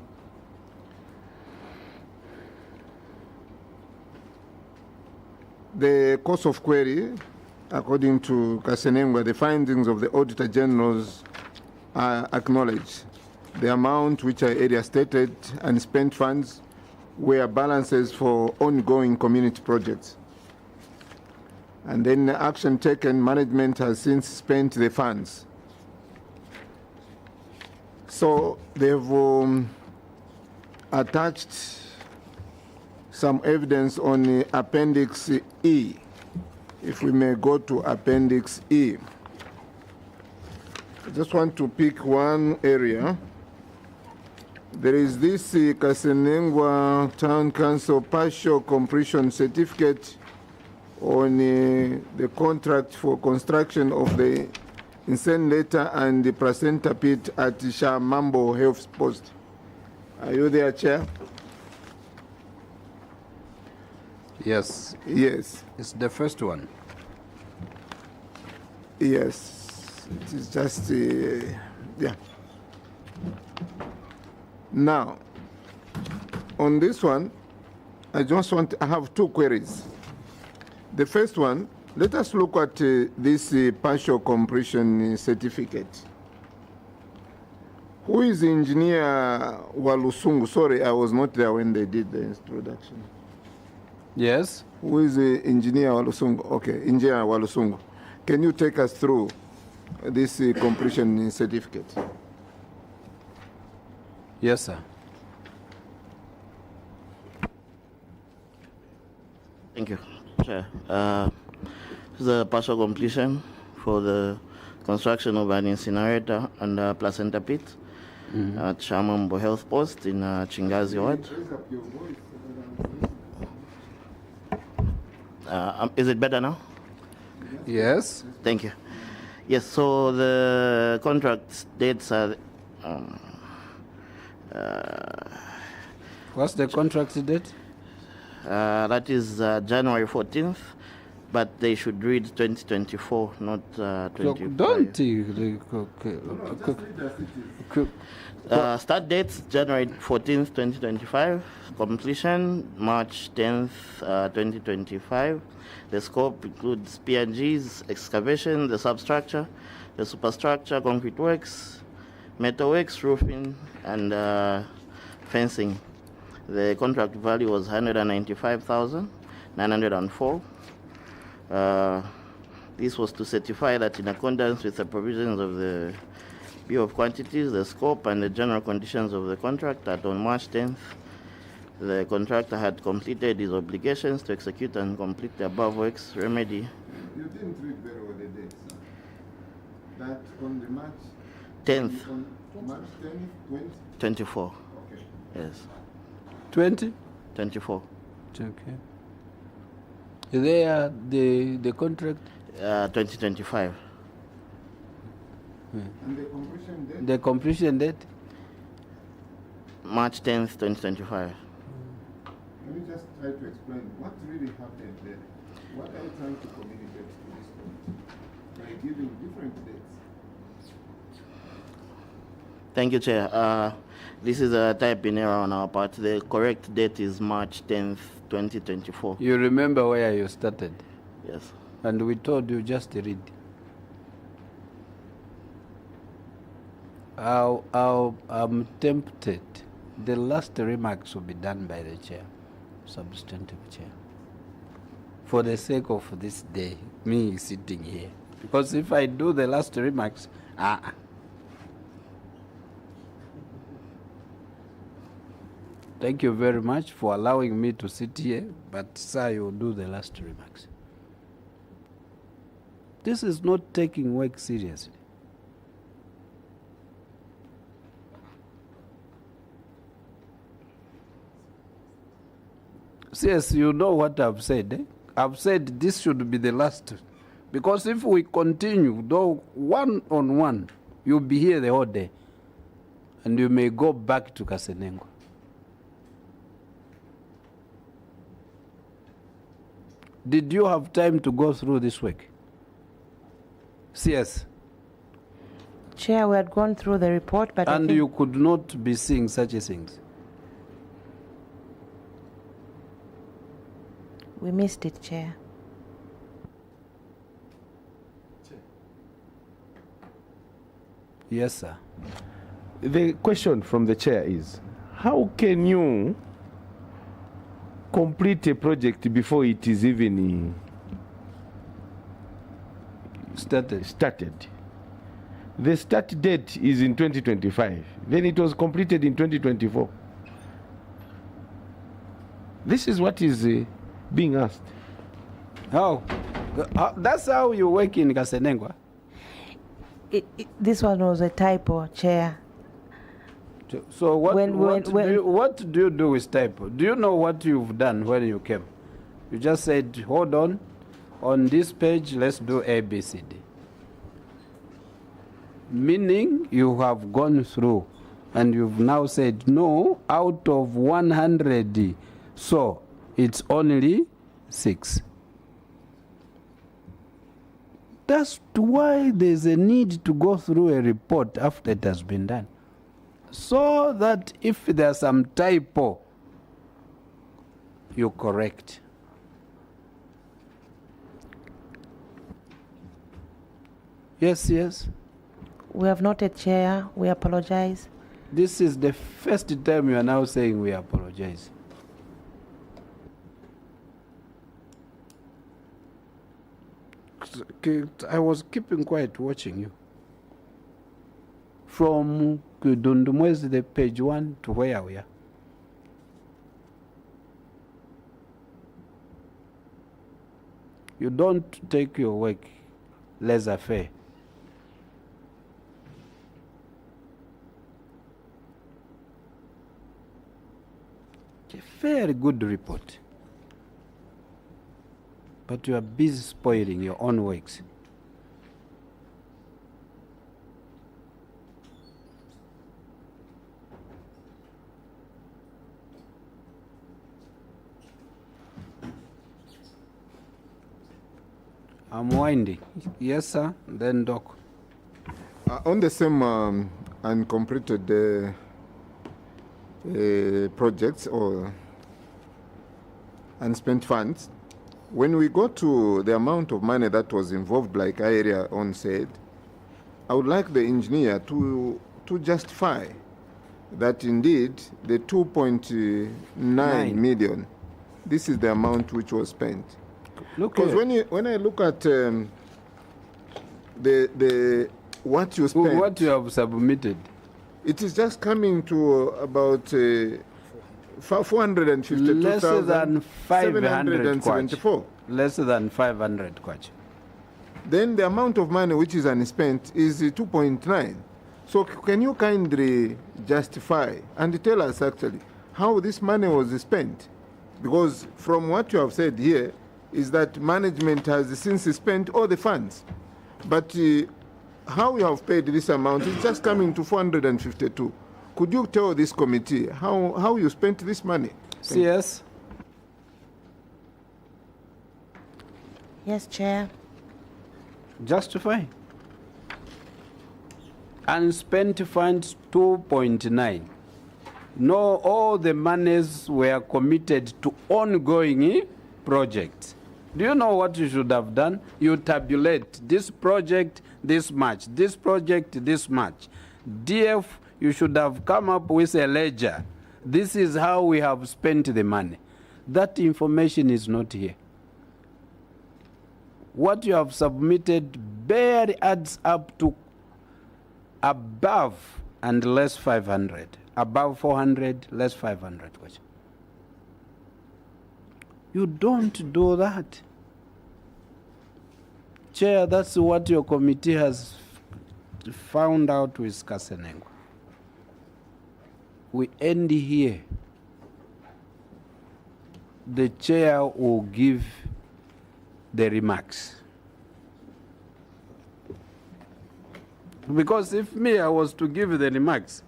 the course of query, according to KASENENGWA, the findings of the Auditor Generals are acknowledged. The amount which are area stated unspent funds were balances for ongoing community projects. And then action taken, management has since spent the funds. So they've attached some evidence on the Appendix E. If we may go to Appendix E. I just want to pick one area. There is this KASENENGWA Town Council partial completion certificate on the contract for construction of the incinerator and the placenta pit at Shamambo Health Post. Are you there, Chair? Yes. Yes. It's the first one. Yes. It is just, yeah. Now, on this one, I have two queries. The first one, let us look at this partial completion certificate. Who is Engineer Walusungu? Sorry, I was not there when they did the introduction. Yes. Who is Engineer Walusungu? Okay, Engineer Walusungu. Can you take us through this completion certificate? Yes, sir. Thank you, Chair. The partial completion for the construction of an incinerator and a placenta pit at Shamambo Health Post in Chingazi Ward. Is it better now? Yes. Thank you. Yes, so the contract dates are... what's the contract date? That is January 14th, but they should read 2024, not 25. Don't start dates January 14th, 2025. Completion March 10th, 2025. The scope includes P&Gs, excavation, the substructure, the superstructure, concrete works, metal works, roofing, and fencing. The contract value was 195,904. This was to certify that in accordance with the provisions of the Bill of Quantities, the scope and the general conditions of the contract, that on March 10th, the contractor had completed his obligations to execute and complete the above works remedy. You didn't read very well the dates. That on the March 10th. On March 10th, 24. Okay. Yes. 20? 24. Okay. Is there the contract? 2025. And the completion date? The completion date? March 10th, 2025. Can you just try to explain what really happened there? What are you trying to communicate to this committee by giving different dates? Thank you, Chair. This is a typing error on our part. The correct date is March 10th, 2024. You remember where you started? Yes. And we told you just read. I'm tempted. The last remarks will be done by the chair, substantive chair. For the sake of this day, me sitting here. Because if I do the last remarks, Thank you very much for allowing me to sit here, but sir, you do the last remarks. This is not taking work seriously. Yes, you know what I've said. Eh? I've said this should be the last. Because if we continue, though one-on-one, you'll be here the whole day. And you may go back to KASENENGWA. Did you have time to go through this work? Yes. Chair, we had gone through the report, but and you could not be seeing such things. We missed it, Chair. Yes, sir. The question from the chair is, how can you complete a project before it is even started? The start date is in 2025. Then it was completed in 2024. This is what is being asked. How? That's how you work in KASENENGWA? This one was a typo, Chair. So what do you do with typo? Do you know what you've done when you came? You just said, hold on this page, let's do A, B, C, D. Meaning you have gone through and you've now said, no, out of 100, so it's only 6. That's why there's a need to go through a report after it has been done. So that if there's some typo, you correct. Yes, yes. We have noted, Chair. We apologize. This is the first time you are now saying we apologize. I was keeping quiet watching you. From Kudundumwezi, the page 1 to where we are. You don't take your work laissez-faire. A very good report. But you are busy spoiling your own works. I'm winding. Yes, sir. Then, Doc. On the same uncompleted projects or unspent funds, when we go to the amount of money that was involved, like I earlier on said, I would like the engineer to justify that indeed the 2.9 million, this is the amount which was spent. Because when I look at the what you spent, what you have submitted, it is just coming to about 452,000. Less than 500 Less than 500 kwacha. Then the amount of money which is unspent is 2.9. So can you kindly justify and tell us actually how this money was spent? Because from what you have said here is that management has since spent all the funds. But how you have paid this amount is just coming to 452. Could you tell this committee how you spent this money? Yes. Yes, Chair. Justify. Unspent funds 2.9. No, all the monies were committed to ongoing projects. Do you know what you should have done? You tabulate this project this much, this project this much. DF, you should have come up with a ledger. This is how we have spent the money. That information is not here. What you have submitted barely adds up to above and less 500. above 400, less 500 kwacha. You don't do that. Chair, that's what your committee has found out with KASENENGWA. We end here. The chair will give the remarks. Because if me, I was to give the remarks,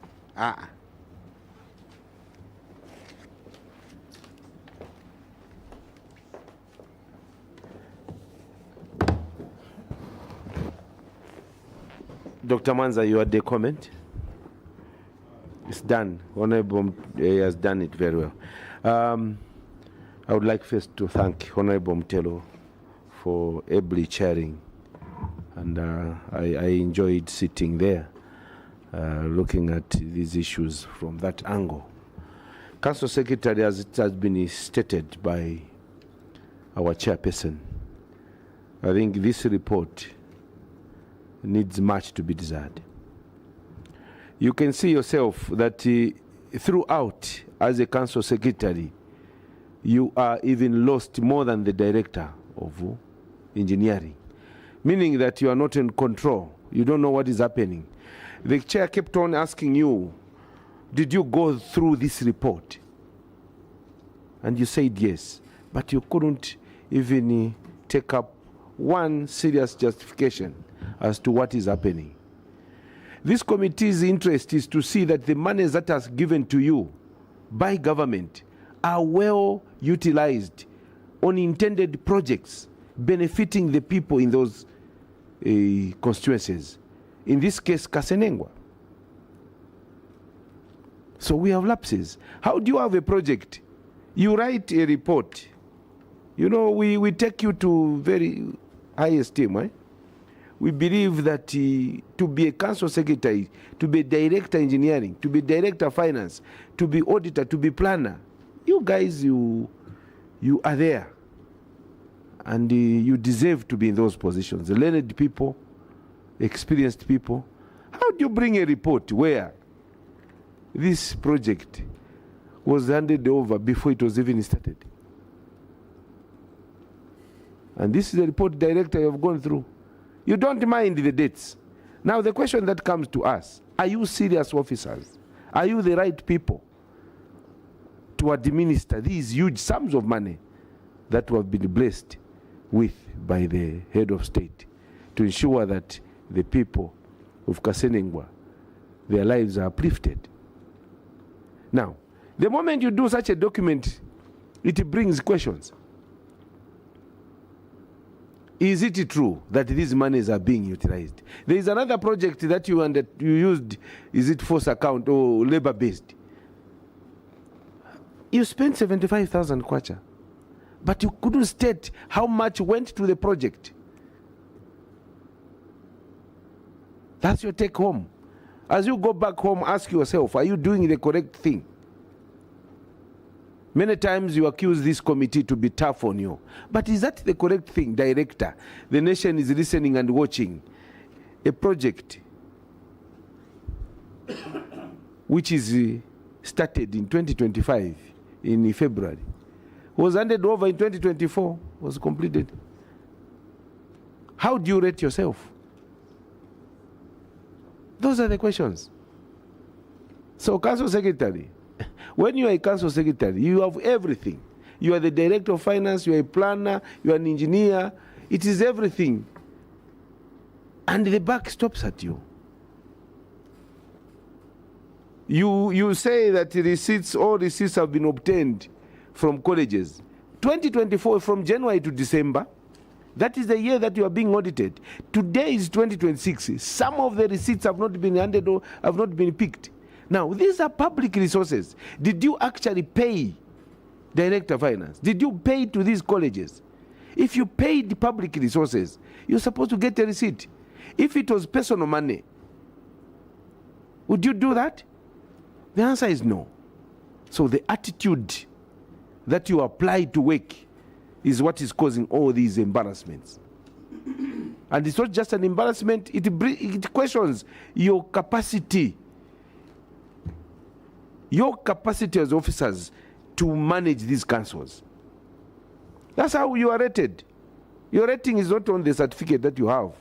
Dr. Manza, you had the comment? It's done. Honorable has done it very well. I would like first to thank Honorable Mtelo for ably chairing, and I enjoyed sitting there looking at these issues from that angle. Council Secretary, as it has been stated by our chairperson, I think this report needs much to be desired. You can see yourself that throughout, as a council secretary, you are even lost more than the director of engineering, meaning that you are not in control. You don't know what is happening. The chair kept on asking you, did you go through this report? And you said yes, but you couldn't even take up one serious justification as to what is happening. This committee's interest is to see that the monies that are given to you by government are well utilized on intended projects benefiting the people in those constituencies. In this case, KASENENGWA. So we have lapses. How do you have a project? You write a report. You know, we take you to very high esteem, right? We believe that to be a council secretary, to be director engineering, to be director finance, to be auditor, to be planner, you guys, you are there. And you deserve to be in those positions. Learned people, experienced people. How do you bring a report where this project was handed over before it was even started? And this is the report director you have gone through. You don't mind the dates. Now the question that comes to us, are you serious officers? Are you the right people to administer these huge sums of money that we have been blessed with by the head of state to ensure that the people of KASENENGWA, their lives are uplifted? Now, the moment you do such a document, it brings questions. Is it true that these monies are being utilized? There is another project that you used, is it force account or labor-based? You spent 75,000 kwacha, but you couldn't state how much went to the project. That's your take home. As you go back home, ask yourself, are you doing the correct thing? Many times you accuse this committee to be tough on you. But is that the correct thing, director? The nation is listening and watching. A project which is started in 2025, in February, was handed over in 2024, was completed. How do you rate yourself? Those are the questions. So, Council Secretary, when you are a council secretary, you have everything. You are the director of finance, you are a planner, you are an engineer. It is everything. And the buck stops at you. You say that all receipts have been obtained from colleges. 2024, from January to December, that is the year that you are being audited. Today is 2026. Some of the receipts have not been handed or have not been picked. Now, these are public resources. Did you actually pay Director Finance? Did you pay to these colleges? If you paid public resources, you're supposed to get a receipt. If it was personal money, would you do that? The answer is no. So the attitude that you apply to work is what is causing all these embarrassments. And it's not just an embarrassment, it questions your capacity your capacity as officers to manage these councils. That's how you are rated. Your rating is not on the certificate that you have.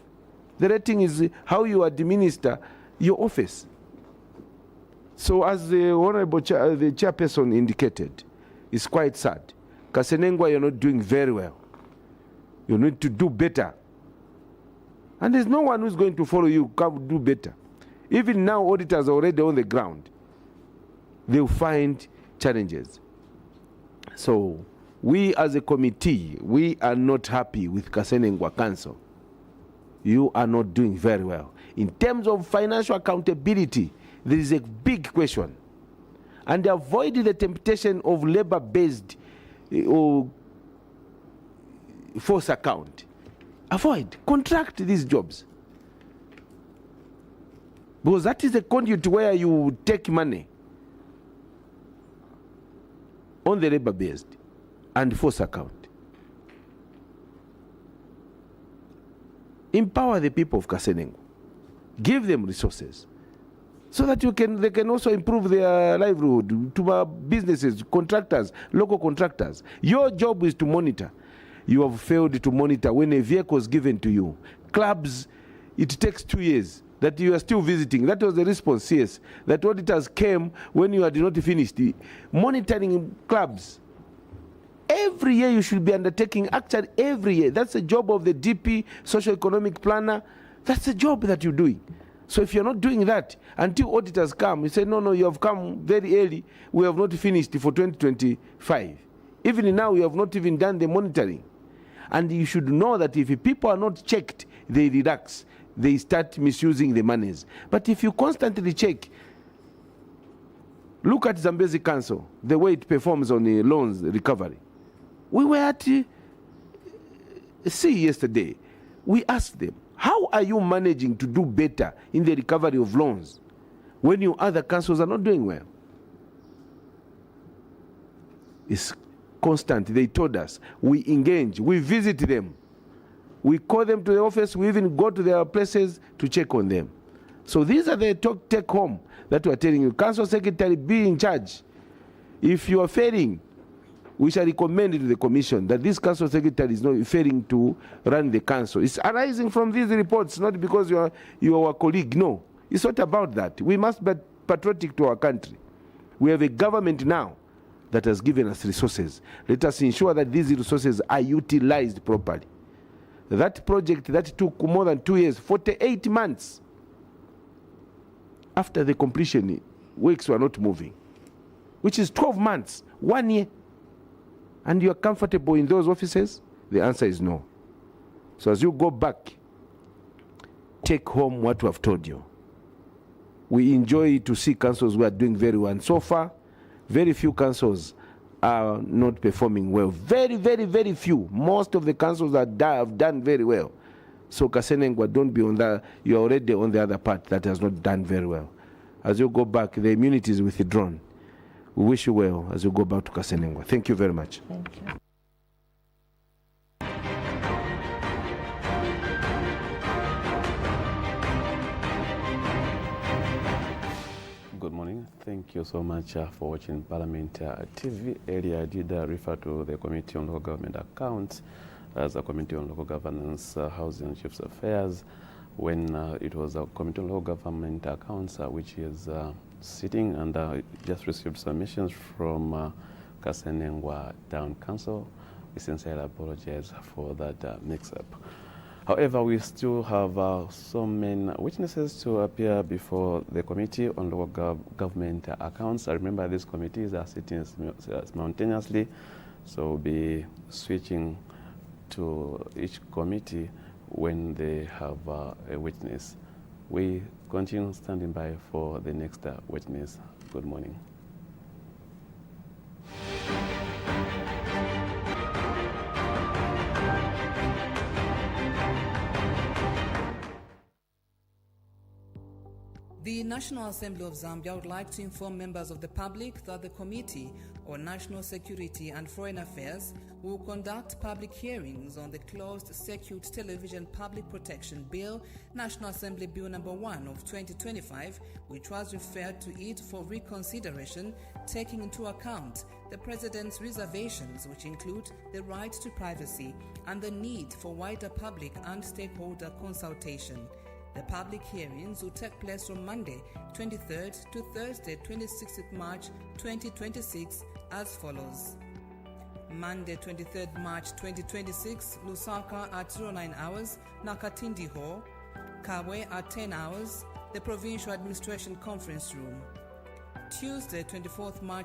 The rating is how you administer your office. So as the Honorable the Chairperson indicated, it's quite sad. KASENENGWA, you're not doing very well. You need to do better. And there's no one who's going to follow you, come do better. Even now, auditors are already on the ground. They'll find challenges. So we as a committee, we are not happy with KASENENGWA Council. You are not doing very well. In terms of financial accountability, there is a big question. And avoid the temptation of labor-based force account. Avoid. Contract these jobs. Because that is a conduit where you take money on the labor-based and force account. Empower the people of KASENENGWA. Give them resources so that they can also improve their livelihood to businesses, contractors, local contractors. Your job is to monitor. You have failed to monitor when a vehicle is given to you. Clubs, it takes 2 years that you are still visiting. That was the response, yes. That auditors came when you had not finished monitoring clubs. Every year you should be undertaking, actually every year. That's the job of the DP, socio-economic planner. That's the job that you're doing. So if you're not doing that, until auditors come, you say, no, you have come very early. We have not finished for 2025. Even now, you have not even done the monitoring. And you should know that if people are not checked, they relax. They start misusing the monies. But if you constantly check, look at Zambezi Council, the way it performs on the loans recovery. We were at sea yesterday. We asked them, how are you managing to do better in the recovery of loans when your other councils are not doing well? It's constant. They told us. We engage. We visit them. We call them to the office. We even go to their places to check on them. So these are the take home that we are telling you. Council Secretary, be in charge. If you are failing, we shall recommend it to the Commission that this Council Secretary is not failing to run the Council. It's arising from these reports, not because you are our colleague. No, it's not about that. We must be patriotic to our country. We have a government now that has given us resources. Let us ensure that these resources are utilized properly. That project that took more than 2 years, 48 months, after the completion, works were not moving, which is 12 months, 1 year. And you are comfortable in those offices? The answer is no. So as you go back, take home what we have told you. We enjoy to see councils who are doing very well. And so far, very few councils are not performing well. Very, very, very few. Most of the councils have done very well. So KASENENGWA, don't be on that. You're already on the other part that has not done very well. As you go back, the immunity is withdrawn. We wish you well as you go back to KASENENGWA. Thank you very much. Thank you. Good morning. Thank you so much for watching Parliament TV. Earlier, I did refer to the Committee on Local Government Accounts as a Committee on Local Governance, Housing and Chiefs Affairs, when it was a Committee on Local Government Accounts, which is sitting, and just received submissions from KASENENGWA Town Council. We sincerely apologize for that mix-up. However, we still have so many witnesses to appear before the Committee on Local Government Accounts. I remember these committees are sitting simultaneously, so we'll be switching to each committee when they have a witness. We continue standing by for the next witness. Good morning. The National Assembly of Zambia would like to inform members of the public that the committee on National Security and Foreign Affairs will conduct public hearings on the Closed Circuit Television Public Protection Bill, National Assembly Bill No. 1 of 2025, which was referred to it for reconsideration, taking into account the President's reservations, which include the right to privacy and the need for wider public and stakeholder consultation. The public hearings will take place from Monday 23rd to Thursday 26th March 2026 as follows. Monday 23rd March 2026, Lusaka at 09 hours, Nakatindi Hall, Kabwe at 10 hours, the Provincial Administration Conference Room. Tuesday 24th March